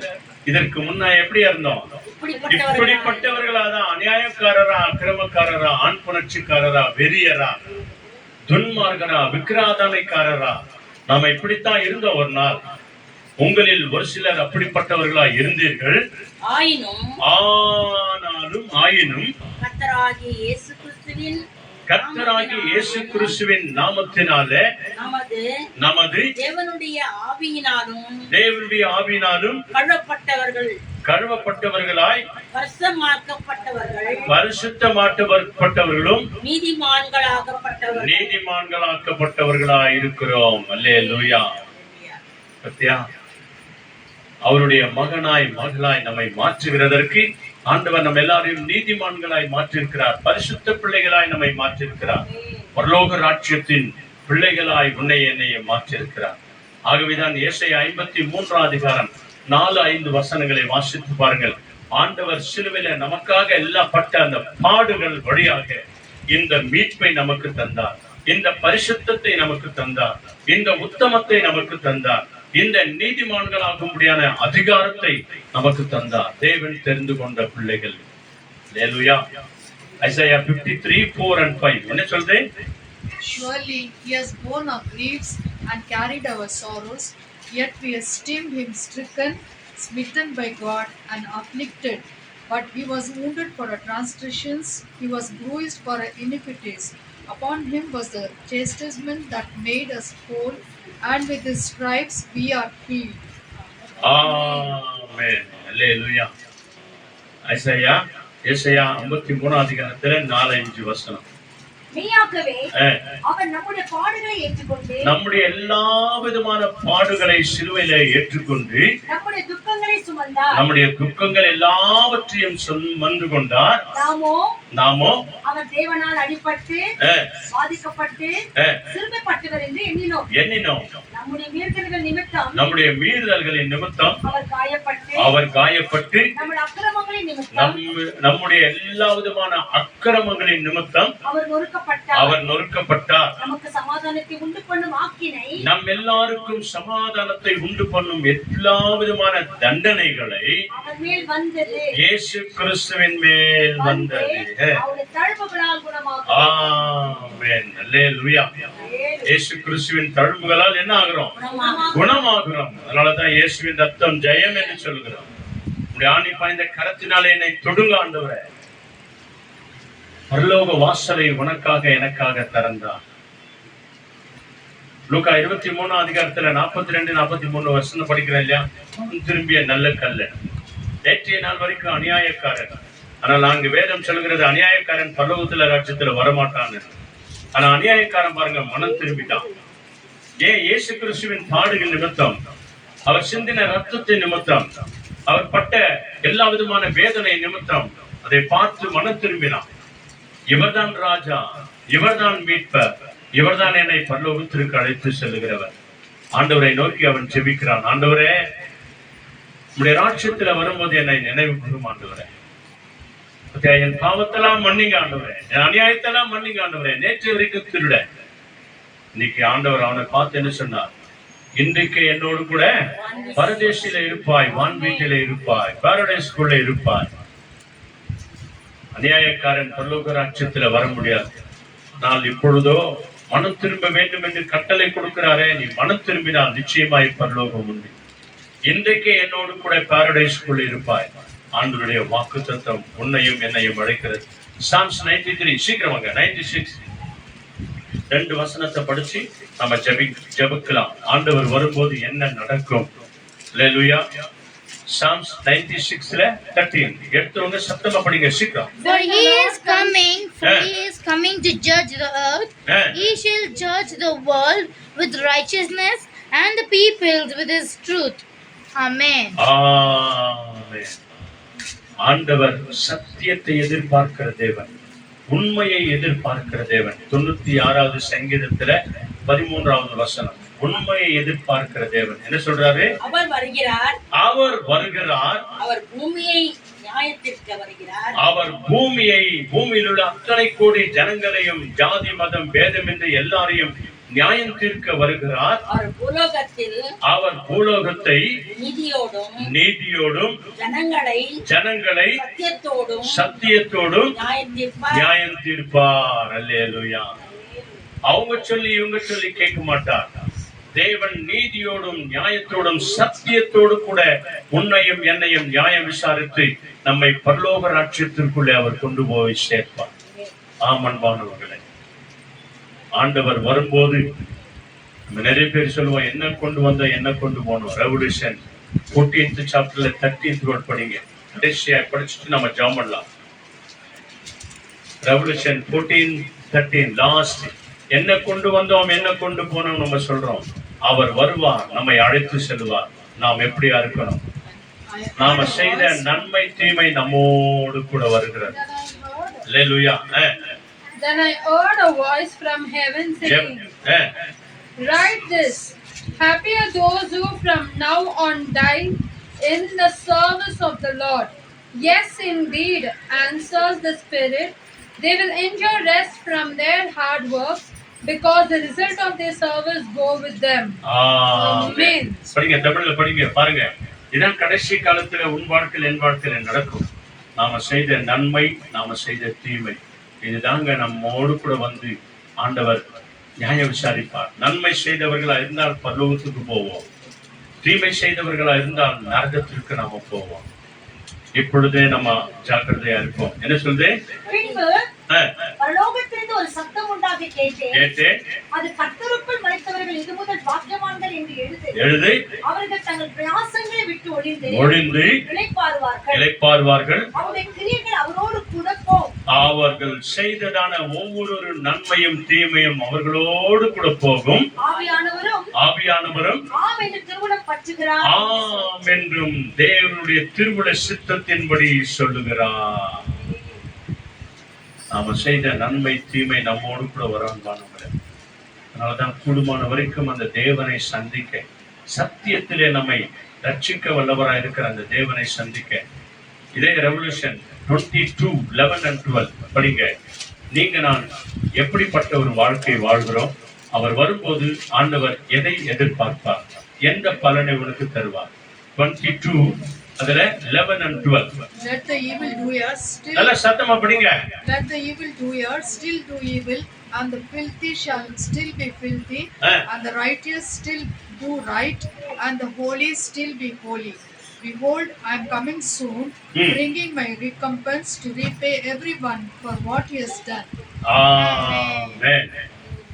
S1: இதற்கு முன்ன எப்படி இருந்தோம்? இப்படிப்பட்டவர்களாதான் அநியாயக்காரரா, அக்கிரமக்காரரா, ஆண் புணர்ச்சிக்காரரா, வெறியரா, துன்மார்கரா, விக்கிராதனைக்காரரா, நாம இப்படித்தான் இருந்தோம் ஒரு நாள். உங்களில் ஒரு சிலர் அப்படிப்பட்டவர்களா இருந்தீர்கள். ஆயினும் கர்த்தராகிய இயேசு கிறிஸ்துவின் நாமத்தினாலே நமது தேவனுடைய ஆவியினாலும் கழுவப்பட்டவர்களாய் பரிசுத்தமாக்கப்பட்டவர்களும் நீதிமான்களாக்கப்பட்டவர்களாய் இருக்கிறோம். அல்லேலூயா. பத்தியா, அவருடைய மகளாய் நம்மை மாற்றுகிறதற்கு ஆண்டவர் நம்ம எல்லாரையும் நீதிமான்களாய் மாற்றிருக்கிறார். பரிசுத்த பிள்ளைகளாய் நம்மை மாற்றிருக்கிறார். பரலோக ராஜ்யத்தின் பிள்ளைகளாய் உன்னை என்னைய மாற்றிருக்கிறார். ஆகவேதான் ஏசாயா 53 அதிகாரம் 4-5 வசனங்களை வாசித்து பாருங்கள். ஆண்டவர் சிலுவையில நமக்காக எல்லாம் பட்ட அந்த பாடுகள் வழியாக இந்த மீட்பை நமக்கு தந்தார், இந்த பரிசுத்தத்தை நமக்கு தந்தார், இந்த உத்தமத்தை நமக்கு தந்தார், இந்த நீதிமான்களாகும்படியான அதிகாரத்தை நமக்கு தந்தார். தேவன் தெரிந்து கொண்ட பிள்ளைகள். அல்லேலூயா. ஐசாயா 53:4-5 என்ன சொல்றே?
S4: Surely he has borne our griefs and carried our sorrows, yet we esteemed him stricken, smitten by God, and afflicted. But he was wounded for our transgressions, he was bruised for our iniquities. Upon him was the chastisement that made us whole, and with his stripes we are healed.
S1: Amen. Hallelujah. Isaiah 53 அதிகாரத்துல 4-5 வசனம்.
S9: மெய்யாகவே அவர் நம்முடைய பாடுகளை ஏற்றுக்கொண்டு,
S1: நம்முடைய எல்லா விதமான பாடுகளை சிலுவையில ஏற்றுக்கொண்டு,
S9: நம்முடைய துக்கங்களை சுமந்தார்,
S1: நம்முடைய துக்கங்கள் எல்லாவற்றையும் சுமந்து கொண்டார். நாமோ
S9: அவர் தேவனால் அடிபட்டு பாதிக்கப்பட்டு சிறுமைப்பட்டவர் என்று எண்ணினோம்.
S1: நம்முடைய மீறுதல்களின் நிமித்தம் அவர் காயப்பட்டு, நம்முடைய எல்லா விதமான அக்கிரமங்களின் நிமித்தம் அவர் நொறுக்கப்பட்டார். நம் எல்லாருக்கும் சமாதானத்தை உண்டு பண்ணும் எல்லா விதமான தண்டனைகளை இயேசு கிறிஸ்துவின் மேல் வந்தது. ஆமென். அல்லேலூயா. இயேசு கிறிஸ்துவின் தழும்புகளால் என்ன ஆகிறோம்? குணமாகிறோம். அதனாலதான் இயேசுவின் ரத்தம் ஜெயம் என்று சொல்கிறோம். ஆணி பாய்ந்த கரத்தினாலே என்னை தொடுங்க ஆண்டவரே. பரலோக வாசலை உனக்காக எனக்காக திறந்தார். லூக்கா 23 அதிகாரத்துல 42-43 வருஷம் படிக்கிறேன் இல்லையா? திரும்பிய நல்ல கல்ல. நேற்றைய நாள் வரைக்கும் அநியாயக்காரன். ஆனால் அங்கு வேதம் சொல்கிறது அநியாயக்காரன் பரலோகத்துல ராஜ்யத்துல வரமாட்டான்னு. ஆனா அநியாயக்காரன் பாருங்க மனம் திரும்பிட்டான். ஏன்? இயேசு கிறிஸ்துவின் பாடுகள் நிமித்தம், அவர் சிந்தின ரத்தத்தின் நிமித்தம், அவர் பட்ட எல்லா விதமான வேதனை நிமித்தம் அதை பார்த்து மனம் திரும்பினான். இவர்தான் ராஜா, இவர்தான் மீட்பர், இவர்தான் என்னை பரலோகத்திற்கு அழைத்து செல்லுகிறவர். ஆண்டவரை நோக்கி அவன் ஜெபிக்கிறான். ஆண்டவரே, உம்முடைய ராஜ்யத்துல வரும்போது என்னை நினைவு கூறும் ஆண்டவரே. என் பாவத்தெல்லாம் மன்னிங்க ஆண்டவரே, என் அநியாயத்தெல்லாம் மன்னிங்க ஆண்டவரே. நேற்று வரைக்கும் திருட. இன்னைக்கு ஆண்டவர் அவனை பார்த்து என்ன சொன்னார்? இன்றைக்கு என்னோடு கூட பரதேசில இருப்பாய், வான் வீட்டில இருப்பாய், பாரடைஸ்குள்ள இருப்பாய். அநியாயக்காரன் பரலோக ராஜ்யத்துல வர முடியாது. நான் இப்பொழுதோ மனம் திரும்ப வேண்டும் என்று கட்டளை கொடுக்கிறாரே, நீ மனம் திரும்பினால் நிச்சயமாய் பரலோகம் உண்டு. இன்றைக்கே என்னோடு கூட பாரடைஸ்க்குள் இருப்பாய். ஆண்டவருடைய வாக்குத்தத்தம் உன்னையும் என்னையும் அழைக்கிறது. சாம்ஸ் 93 சீக்கிரமாங்க 96 2 வசனத்தை படிச்சு நம்ம ஜெபிக்கலாம். ஆண்டவர் வரும்போது என்ன நடக்கும்? அல்லேலூயா. Psalms 96:13 எடுத்தவங்க சத்தமா படிங்க சீக்கிரம்.
S6: For he is coming to judge the earth. He shall judge the world with righteousness and the peoples with his truth. Amen.
S1: ஆமென். ஆண்டவர் சத்தியத்தை எதிர்பார்க்கிற தேவன், உண்மையை எதிர்பார்க்கிற தேவன். 96வது சங்கீதத்துல 13வது வசனம், உண்மையை எதிர்பார்க்கிற தேவன் என்ன சொல்றாரு?
S8: அவர் வருகிறார்,
S1: அவர்
S8: பூமியை நியாயத்திற்கு வருகிறார்.
S1: அவர் பூமியில் உள்ள அத்தனை கோடி ஜனங்களையும் ஜாதி மதம் பேதமின்றி எல்லாரையும் நியாயம் தீர்க்க வருகிறார். அவர் பூலோகத்தை நீதியோடும் ஜனங்களை சத்தியத்தோடும் நியாயம் தீர்ப்பார். அல்லேலூயா. அவங்க சொல்லி இவங்க சொல்லி கேட்க மாட்டார். தேவன் நீதியோடும் நியாயத்தோடும் சத்தியத்தோடு கூட உன்னையும் என்னையும் நியாயம் விசாரித்து நம்மை பரலோக ராஜ்யத்திற்குள்ளே அவர் கொண்டு போய் சேர்ப்பார். ஆமன்பானவர்களே, ஆண்டவர் வரும்போது நம்ம நிறைய பேர் சொல்லுவோம், என்ன கொண்டு வந்த என்ன கொண்டு போனோம். ரெவல்யூஷன் 14th சாப்டர்ல 13th வேர்ட் படிங்க. கடைசியா படிச்சுட்டு நம்ம ஜெபம் பண்ணலாம். Revolution 14:13 last. என்ன கொண்டு வந்தோம் என்ன கொண்டு போனோம் நம்ம சொல்றோம். அவர் வருவார், நம்மை அழைத்து செல்வார். நாம் எப்படியா இருக்கணும்? நாம செய்த நன்மை தீமை நம்மோடு கூட வருகிறது. அல்லேலூயா.
S2: Then I heard a voice from heaven saying, write this, happy are those who from now on die in the service of the Lord. Yes, indeed, answers the Spirit. They will enjoy rest from their hard work, because the result of their service go with them. Amen.
S1: படிங்க, தமிழ்ல படிங்க. பாருங்க, இதான் கடைசி காலத்துல உன் வாழ்க்கையில் என் வாழ்க்கையில் நடக்கும். நாம செய்த நன்மை, நாம செய்த தீமை, இதுதாங்க நம்மோடு கூட வந்து ஆண்டவர் நியாய விசாரிப்பார். நன்மை செய்தவர்களா இருந்தால் பரலோகத்துக்கு போவோம், தீமை செய்தவர்களா இருந்தால் நரகத்திற்கு நாம போவோம். இப்பொழுதே நம்ம ஜாக்கிரதையா இருப்போம். என்ன சொல்றே?
S9: பரலோகத்திலிருந்து ஒரு சத்தம் உண்டாக கேட்டேன். அது கர்த்தருக்குள் மரித்தவர்கள் இது முதல் பாக்கியவான்கள் என்று எழுது. அவர்கள் தங்கள் பிரயாசங்களை விட்டு ஒழிந்து இளைப்பாறுவார்கள். அவருடைய கிரியைகள் அவரோடு கூட போகும்.
S1: அவர்கள் செய்ததான ஒவ்வொரு நன்மையும் தீமையும் அவர்களோடு கூட போகும். ஆவியானவரும்
S9: ஆம் என்று திருவுளம் பற்றுகிறார்.
S1: ஆம் என்றும் தேவனுடைய திருவுள சித்தத்தின்படி சொல்லுகிறார். நாம செய்த நன்மை தீமை நம்மோடு கூட வரான்பானவர்களே. அதனாலதான் கூடுமான வரைக்கும் அந்த தேவனை சந்திக்க, சத்தியத்திலே நம்மை ரட்சிக்க வல்லவராய் இருக்கிற அந்த தேவனை சந்திக்க, இதே ரெவல்யூஷன் 22:11 and 12 படிங்க. நீங்க நான் எப்படிப்பட்ட ஒரு வாழ்க்கை வாழ்கிறோம், அவர் வரும்போது ஆண்டவர் எதை எதிர்பார்ப்பார், எந்த பலனை உனக்கு தருவார். 22 அதுல 11 and 12.
S4: Let the evil doers still
S1: நல்ல சத்தமா படிங்க.
S4: Let the evil doers still do evil, and the filthy shall still be filthy, and the righteous still do right, and the holy still be holy. Behold, I am coming soon, bringing my recompense to repay everyone for what he has done.
S1: Amen.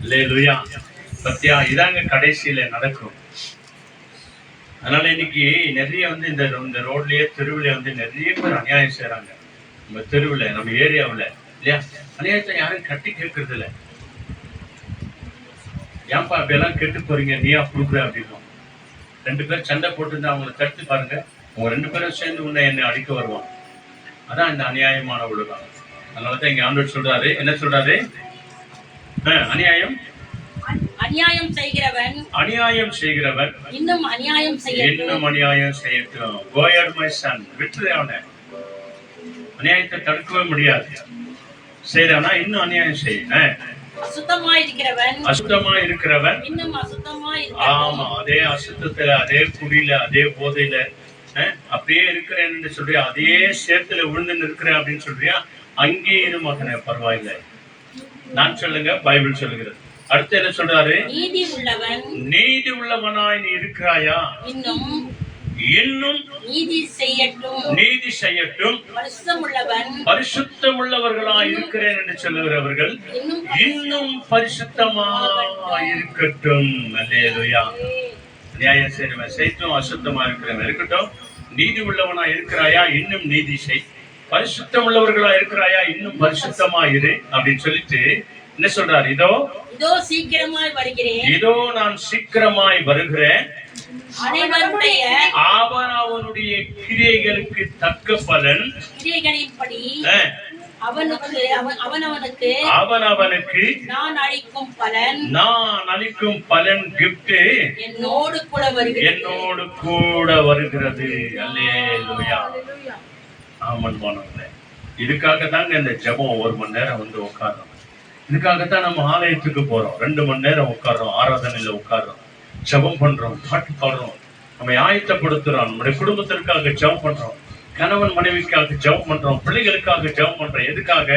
S1: Hallelujah. Sathya, இதாங்க கடைசியில நடக்கும். அதனால இன்னைக்கு நிறைய வந்து இந்த ரோட்லயே தெருவுல வந்து நிறைய பேர் அநியாயம் செய்யறாங்க. நம்ம தெருவுல, நம்ம ஏரியாவுல இல்லையா, அநியாயத்தை யாரும் கட்டி கேட்கறது இல்லை. ஏன்பா அப்படியெல்லாம் கெட்டு போறீங்க, நீயா கொடுக்குற அப்படின்னு 2 பேர் சண்டை போட்டு அவங்களை தடுத்து பாருங்க, அவங்க 2 பேரும் சேர்ந்து உன்னை என்னை அடிக்க வருவான். அதான் இந்த அநியாயமான உலகம். அதனாலதான் இங்க ஆண்டவர் சொல்றாரு, என்ன சொல்றாரு? அநியாயம் செய்கிறவன்
S8: இன்னும் அநியாயம்
S1: செய்யட்டும். Go ahead my son, விட்டுரு அவனை. அநியாயத்தை தடுக்கவே முடியாது. செய்யறானா இன்னும் அநியாயம் செய்ய. அசுத்தமா இருக்கிறவன்
S8: இன்னும் அசுத்தமா
S1: ஆமா, அதே அசுத்தத்துல, அதே குடியில, அதே போதையில அப்படியே இருக்கிறேன்னு சொல்றியா, அதே சேத்துல விழுந்து இருக்கிறேன் அப்படின்னு சொல்றியா, அங்கேயே மகனே பரவாயில்லை. நான் சொல்லுங்க, பைபிள் சொல்லுகிறது. அடுத்து என்ன சொல்றாரு?
S8: நீதி உள்ளவன்
S1: நீதி உள்ளவனாய் நீ இருக்கிறாயா?
S8: இன்னும்
S1: இன்னும்
S8: நீதி செய்யட்டும்.
S1: நீதி செய்யட்டும்.
S8: பரிசுத்தம் உள்ளவன்
S1: பரிசுத்தம் உள்ளவர்களாய் இருக்கிறேன் என்று சொல்லுகிறவர்கள் இன்னும் பரிசுத்தமாய் இருக்கட்டும். அல்லேலூயா. நியாயம் செய்றவன் செய்தும் அசுத்தமா இருக்கிறவன் இருக்கட்டும். நீதி உள்ளவனா இருக்கிறாயா? இன்னும் நீதி செய். பரிசுத்தம் உள்ளவர்களா இருக்கிறாயா? இன்னும் பரிசுத்தமா இரு அப்படின்னு சொல்லிட்டு என்ன சொல்றாரு? இதோ
S8: சீக்கிரமாய் வருகிறேன்.
S1: இதோ நான் சீக்கிரமாய் வருகிறேன்.
S8: அவனுடைய
S1: கிரியைகளுக்கு தக்க பலன்
S8: கிரியைகளின்படி அவனவனுக்கு நான் அளிக்கும் பலன் கிஃப்ட் என்னோடு கூட வருகிறது. அல்லேலூயா. ஆமான்பானவர்களே, இதுக்காக தாங்க இந்த ஜெபம் 1 மணி நேரம் வந்து உட்கார்றோம். இதுக்காகத்தான் நம்ம ஆலயத்துக்கு போறோம். 2 மணி நேரம் உட்கார்றோம், ஆராதனையில உட்கார்றோம், ஜெபம் பண்றோம், பாட்டு பாடுறோம், நம்ம ஆயத்தப்படுத்துறோம், நம்முடைய குடும்பத்திற்காக ஜெபம் பண்றோம், கணவன் மனைவிக்காக ஜெபம் பண்றோம், பிள்ளைகளுக்காக ஜெபம் பண்றோம். எதுக்காக?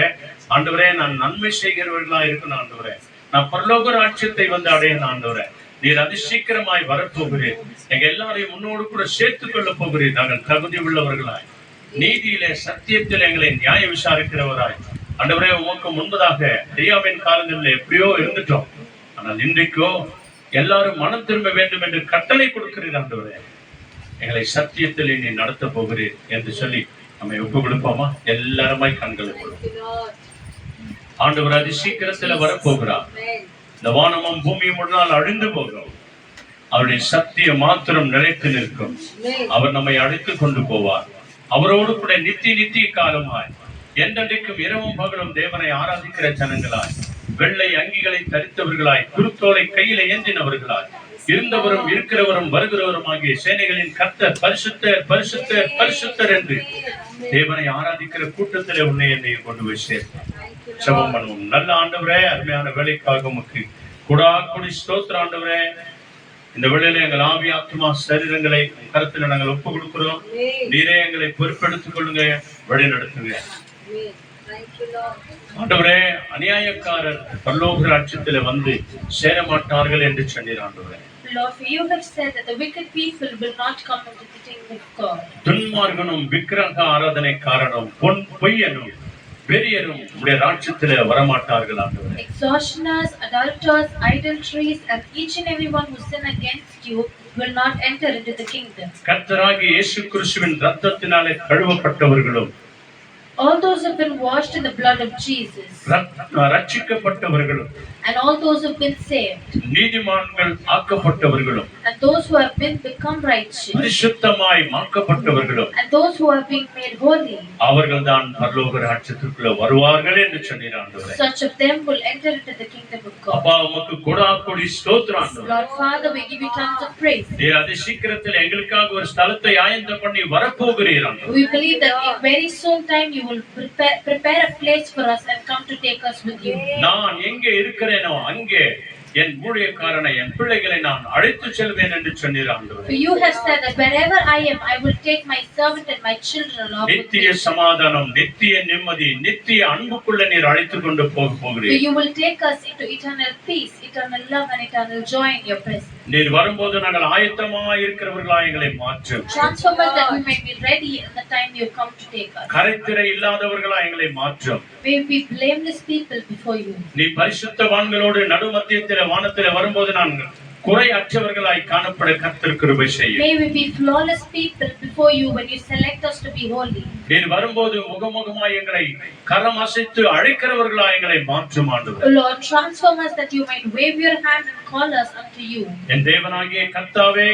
S8: ஆண்டவரே, நான் நன்மை செய்கிறவர்களா இருக்கணும் ஆண்டவரே, நான் பரலோக ராஜ்யத்தை வந்து அடையணும் ஆண்டவரே, நீர் அதி சீக்கிரமாய் வரப்போகிறீர், எங்க எல்லாரையும் முன்னோடு கூட சேர்த்துக் கொள்ள போகிறீர். நாங்கள் தகுதி உள்ளவர்களாய், நீதியிலே சத்தியத்தில் எங்களை நியாய விசாரிக்கிறவராய் ஆண்டவரே, உமக்கு முன்பதாக ஐயாவின் காலங்களில் எப்படியோ இருந்துட்டோம், ஆனால் இன்றைக்கோ எல்லாரும் மனம் திரும்ப வேண்டும் என்று கட்டளை கொடுக்கிறீர் ஆண்டவரே, எங்களை சத்தியத்தில் நீ நடத்த போகிறீர் என்று சொல்லி நம்மை ஒப்பு கொடுப்போமா? எல்லாருமாய் கண்களை கொடுப்போம். ஆண்டவர் அதி சீக்கிரத்துல வரப்போகிறார். இந்த வானமும் பூமியும் ஒரு நாள் அழிந்து போகும், அவருடைய சத்தியம் மாத்திரம் நிலைத்து நிற்கும். அவர் நம்மை அழைத்து கொண்டு போவார். அவரோடு கூட நித்திய காலமாய் என்றென்றைக்கும் இரவும் பகலும் தேவனை ஆராதிக்கிற ஜனங்களாய், வெள்ளை அங்கிகளை தரித்தவர்களாய், குருத்தோலை கையில ஏந்தினவர்களாய், இருந்தவரும் இருக்கிறவரும் வருகிறவரும் ஆகிய சேனைகளின் கர்த்தர் பரிசுத்தர் பரிசுத்தர் பரிசுத்தர் என்று தேவனை ஆராதிக்கிற கூட்டத்திலே உன்னை என்னையும் கொண்டு போய் சேர்த்தார். ஜெபம் பண்ணுவோம். நல்ல ஆண்டவரே, அருமையான வேலைக்காக உமக்கு கொடாக்கொடி ஸ்தோத்திர ஆண்டவரே. இந்த வேளையில எங்கள் ஆவி ஆத்மா சரீரங்களை கருத்துல நாங்கள் ஒப்பு கொடுக்கிறோம். நீரே எங்களை பொறுப்பெடுத்துக் கொள்ளுங்க, வழி நடத்துங்க ஆண்டவரே. அநியாயக்காரர் பரலோக ராஜ்யத்திலே வந்து சேர மாட்டார்கள் என்று சொன்னீர் ஆண்டவரே.
S5: Lord, for you have said that the wicked people will not come into the kingdom of God.
S1: துன்மார்கனும் விக்கிரக ஆராதனைக்காரனும் பொய்யனும் பெரியரும் உடைய ராஜ்யத்திலே வரமாட்டார்கள் ஆண்டவரே.
S5: Extortioners, adulterers, idolatries, and each and everyone who sin against you will not enter into the kingdom.
S1: கர்த்தராகிய இயேசு கிறிஸ்துவின் இரத்தத்தினாலே கழுவப்பட்டவர்களும்
S5: all those who have been washed in the blood of Jesus,
S1: ரட்சிக்கப்பட்டவர்களும்
S5: and all those who have been saved,
S1: நீதிமான்கள் ஆக்கப்பட்டவர்களும்
S5: and those who have been become righteous,
S1: பரிசுத்தமாய் மாக்கப்பட்டவர்களும்,
S5: and those who have been made holy,
S1: அவர்கள்தான் பரலோக ராஜ்யத்துக்குள்ள வருவார்கள் என்று சொன்னீர் ஆண்டவரே.
S5: such of them will enter into the kingdom of God.
S1: அப்பா, உமக்கு கொடாக்கொடி ஸ்தோத்திரம் ஆண்டவரே.
S5: Lord Father, we give you tons of praise.
S1: நீர் அதி சீக்கிரத்தில் எங்களுக்காக ஒரு ஸ்தலத்தை ஆயத்தம் பண்ணி வரப்போகிறீர் ஆண்டவரே.
S5: We believe that in very soon time you will prepare a place for us and come to take us with you.
S1: நான் எங்கே இருக்கிறேனோ அங்கே என் ஊழியக்காரனை, என் பிள்ளைகளை நான் அழைத்து செல்வேன் என்று சொன்னீர் ஆண்டவரே.
S5: You have said that wherever I am, I will take my servant and my children along with me.
S1: நித்திய சமாதானம், நித்திய நிம்மதி, நித்திய அன்புக்குள்ள நீர் அழைத்து கொண்டு போகிறீர்.
S5: You will take us into eternal peace, eternal love, and eternal joy in your presence.
S1: நீர் வரும்போது நாங்கள் ஆயத்தமாய் இருக்கிறவர்களா எங்களை மாற்றும்.
S5: Transform us that we may be ready at the time you come to take us.
S1: கரைத்திரை இல்லாதவர்களா எங்களை மாற்றும்.
S5: May we be blameless people before you.
S1: நீ பரிசுத்தவான்களோடு நடுமத்தியத்திலே வானத்திலே வரும்போது நாங்கள் குறை அற்றவர்களாய் காணப்பட கர்த்தர் கிருபை செய்யும்.
S5: May we be flawless people before you when you select us to be holy.
S1: நீர் வரும்போது முகமுகமாய் எங்களை கரம் அசைத்து அழைக்கிறவர்களாய் எங்களை மாற்றும் ஆண்டவரே.
S5: Lord, transform us that you might wave your hand and call us unto you.
S1: என் தேவனாகிய கர்த்தாவே,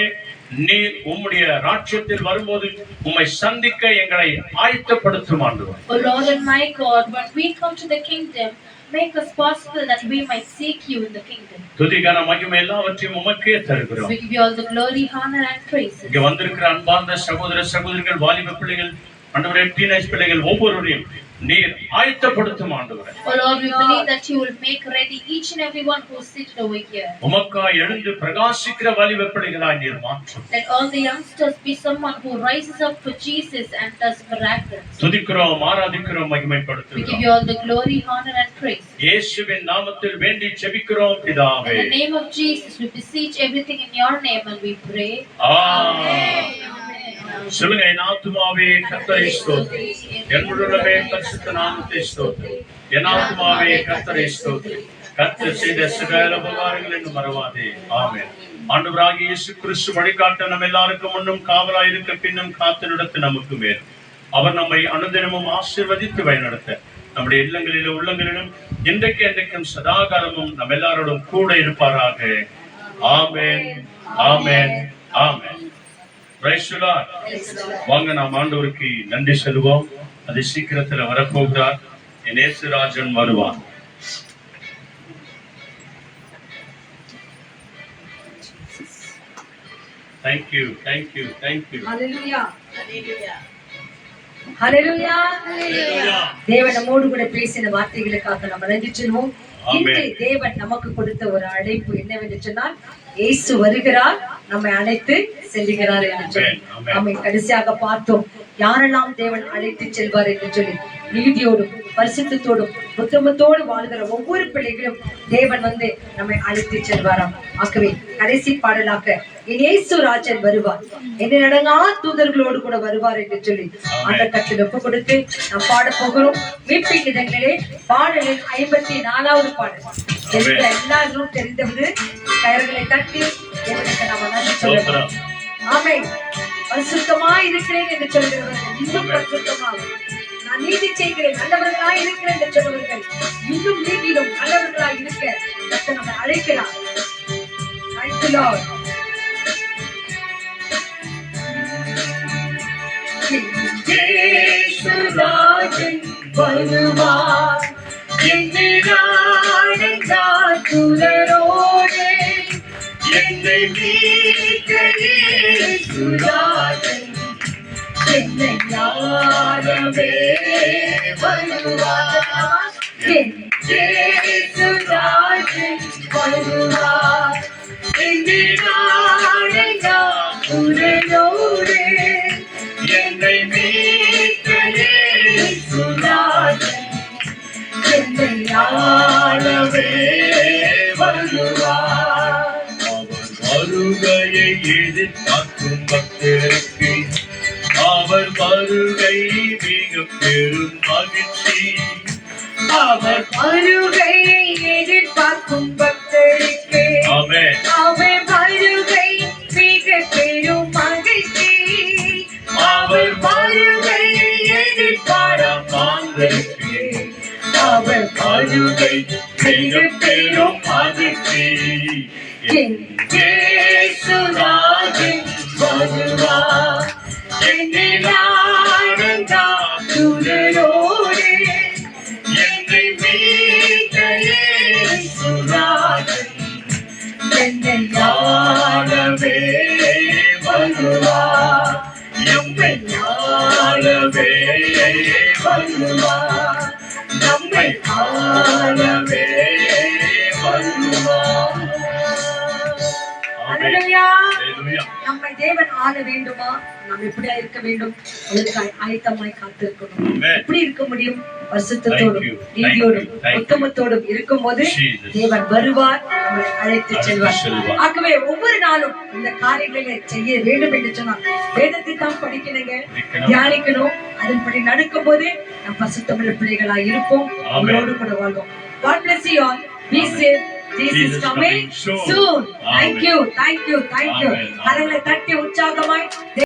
S1: நீர் உம்முடைய ராஜ்யத்தில் வரும்போது உம்மை சந்திக்க எங்களை ஆயத்தப்படுத்தும் ஆண்டவரே.
S5: O Lord and my God, when we come to the kingdom, make us possible that we might seek you in the kingdom.
S1: துதிகான மகிமை எல்லாவற்றையும் உமக்கே தருகிறோம்.
S5: We give you all the glory, honor, and praise.
S1: இங்க வந்திருக்கிற அன்பார்ந்த சகோதர சகோதரிகள், வாலிப பிள்ளைகள், ஆண்டவரே, டீனேஜ் பிள்ளைகள் ஒவ்வொருவரையும்
S8: நீர் ஆயத்தப்படுத்தும் ஆண்டவரே.
S6: Oh Lord, we believe that you will make ready each and every one who is seated over here.
S8: உமக்காய் எழுந்து பிரகாசிக்கிற வழிவெப்படிகளாய் நீர் மாற்றும்.
S6: Let all the youngsters be someone who rises up for Jesus and does miracles.
S8: துதிக்கிறோம், ஆராதிக்கிறோம்,
S6: We give
S8: மகிமைப்படுத்துகிறோம்.
S6: you all the glory, honor and praise.
S8: இயேசுவின் நாமத்தில் வேண்டி ஜெபிக்கிறோம் பிதாவே.
S6: In the name of Jesus, we beseech everything in your name and we pray.
S8: ஆமென். சொல்லுங்க, என் ஆத்துமாவே கர்த்தரை ஸ்தோத்திரி, என் முழுமே பரிசுத்த நாமத்தை ஸ்தோத்திரி. என் ஆத்துமாவே கர்த்தரை ஸ்தோத்திரி, கர்த்தர் செய்த சகல உபகாரங்கள் என்று மறவாதே. ஆமென். ஆண்டவராகிய இயேசு கிறிஸ்து வழிகாட்ட நம்ம எல்லாருக்கும் முன்னும் காவலாய் இருக்க பின்னும் காத்து நடத்த நமக்கு மேல் அவர் நம்மை அனுதினமும் ஆசீர்வதித்து வழிநடத்த நம்முடைய இல்லங்களிலும் உள்ளங்களிலும் இன்றைக்கு என்றைக்கும் சதாகாலமும் நம்ம எல்லாரோடும் கூட இருப்பாராக. ஆமென், ஆமென், ஆமென். Praise the Lord. வாங்க நாம் ஆண்டவருக்கு நன்றி சொல்லுவோம். அது சீக்கிரத்தில் வரப்போகிறார். என் இயேசுராஜன் வருவார். Thank you, thank you, thank you.
S3: Hallelujah. Hallelujah. தேவன் நம்மோடு கூட பேசின வார்த்தைகளுக்காக நம்ம நன்றி சொல்வோம். இன்று தேவன் நமக்கு கொடுத்த ஒரு அழைப்பு என்னவென்று சொன்னால், இயேசு வருகிறார், நம்மை அழைத்து செல்கிறார் என்று சொல்லி நம்மை கடைசியாக பார்த்தோம். யாரெல்லாம் தேவன் அழைத்து செல்வார் என்று சொல்லி நீதியோடும் பரிசுத்தத்தோடும் உத்தமத்தோடு வாழ்கிற ஒவ்வொரு பிள்ளைகளும் தேவன் வந்து நம்மை அழைத்து செல்வாராம். ஆகவே கடைசி பாடலாக இயேசு ராஜன் வருவார், என்ன நடங்கா தூதர்களோடு கூட வருவார் என்று சொல்லி அந்த கட்டில் ஒப்பு கொடுத்து நாம் பாட போகிறோம். மீட்பின் இதழ்களே பாடலின் 54வது பாடல். எல்லாரும் தெரிந்தவது கயர்களை தட்டி தேவனுக்கு நாம நன்றி சொல்லுகிறோம். ஆமென். பரிசுத்தமா இருக்கிறேன் என்று சொல்கிறவர்கள் இன்னும் பரிசுத்தமாகும். நான் நீதி செய்கிறேன், நல்லவர்களாய் இருக்கிறேன் என்று சொல்பவர்கள் இன்னும் நீதியிலும் நல்லவர்களாய் இருக்க கர்த்தர் நம்மை அழைக்கிறார். Thank you, Lord. இயேசுராஜன் வருவார், என்னை நாடுகிறார் தூதரோடு, என்னை மீட்க இயேசுராஜன் என்னை நாடவே வருவார். என் இயேசுராஜன் வருவார், என்னை நாடுகிறார் தூதரோடு, என்னை மீட்க இயேசுராஜன் என்னை நாடவே வருவார்.
S8: அவர் வருகையை எதிர்பார்க்கும் பக்தருக்கு அவர் வருகை மிக பெரும் மகிழ்ச்சி.
S3: அவர் வருகையை எதிர்பார்க்கும் பக்தருக்கு
S8: ஆமென்.
S3: அவர் வருகை மிக பெரும் மகிழ்ச்சி.
S8: அவர் வருகையை எதிர்பார்க்கும் பக்தருக்கு அவர் வருகை மிக பெரும் மகிழ்ச்சி.
S3: என் இயேசுராஜன் வருவார், என்னை நாடுகிறார் தூதரோடு,
S8: என்னை மீட்க இயேசுராஜன்
S3: என்னை நாடவே வருவார்.
S8: நம்மை ஆளவே
S3: வருவார், நம்மை ஆளவே வருவார். அல்லேலூயா.
S8: Hallelujah.
S3: நம்மை தேவன் ஆள வேண்டுமா? நாம் எப்படியா இருக்க வேண்டும்? அதற்கு ஆயத்தமாய் காத்திருக்கணும்.
S8: Amen.
S3: எப்படி இருக்க முடியும்? பரிசுத்தத்தோடும்
S8: Thank you.
S3: நீதியோடும்
S8: Thank you.
S3: உத்தமத்தோடும் இருக்கும்போது
S8: Jesus.
S3: தேவன் வருவார், நம்மை அழைத்து செல்வார்.
S8: செல்வார்.
S3: ஆகவே ஒவ்வொரு நாளும் இந்த காரியங்களை செய்ய வேண்டும் என்று சொன்னால் வேதத்தை தான் படிக்கணுங்க, தியானிக்கணும். அதன்படி நடக்கும் போது நம் பரிசுத்தமுள்ள பிள்ளைகளாய் இருப்போம், அவரோடு கூட வாழ்வோம். God bless you all. Be safe. Jesus is coming soon. Thank you. Thank you. Thank you.
S8: Amen.
S3: கரங்களை தட்டி உற்சாகமாய்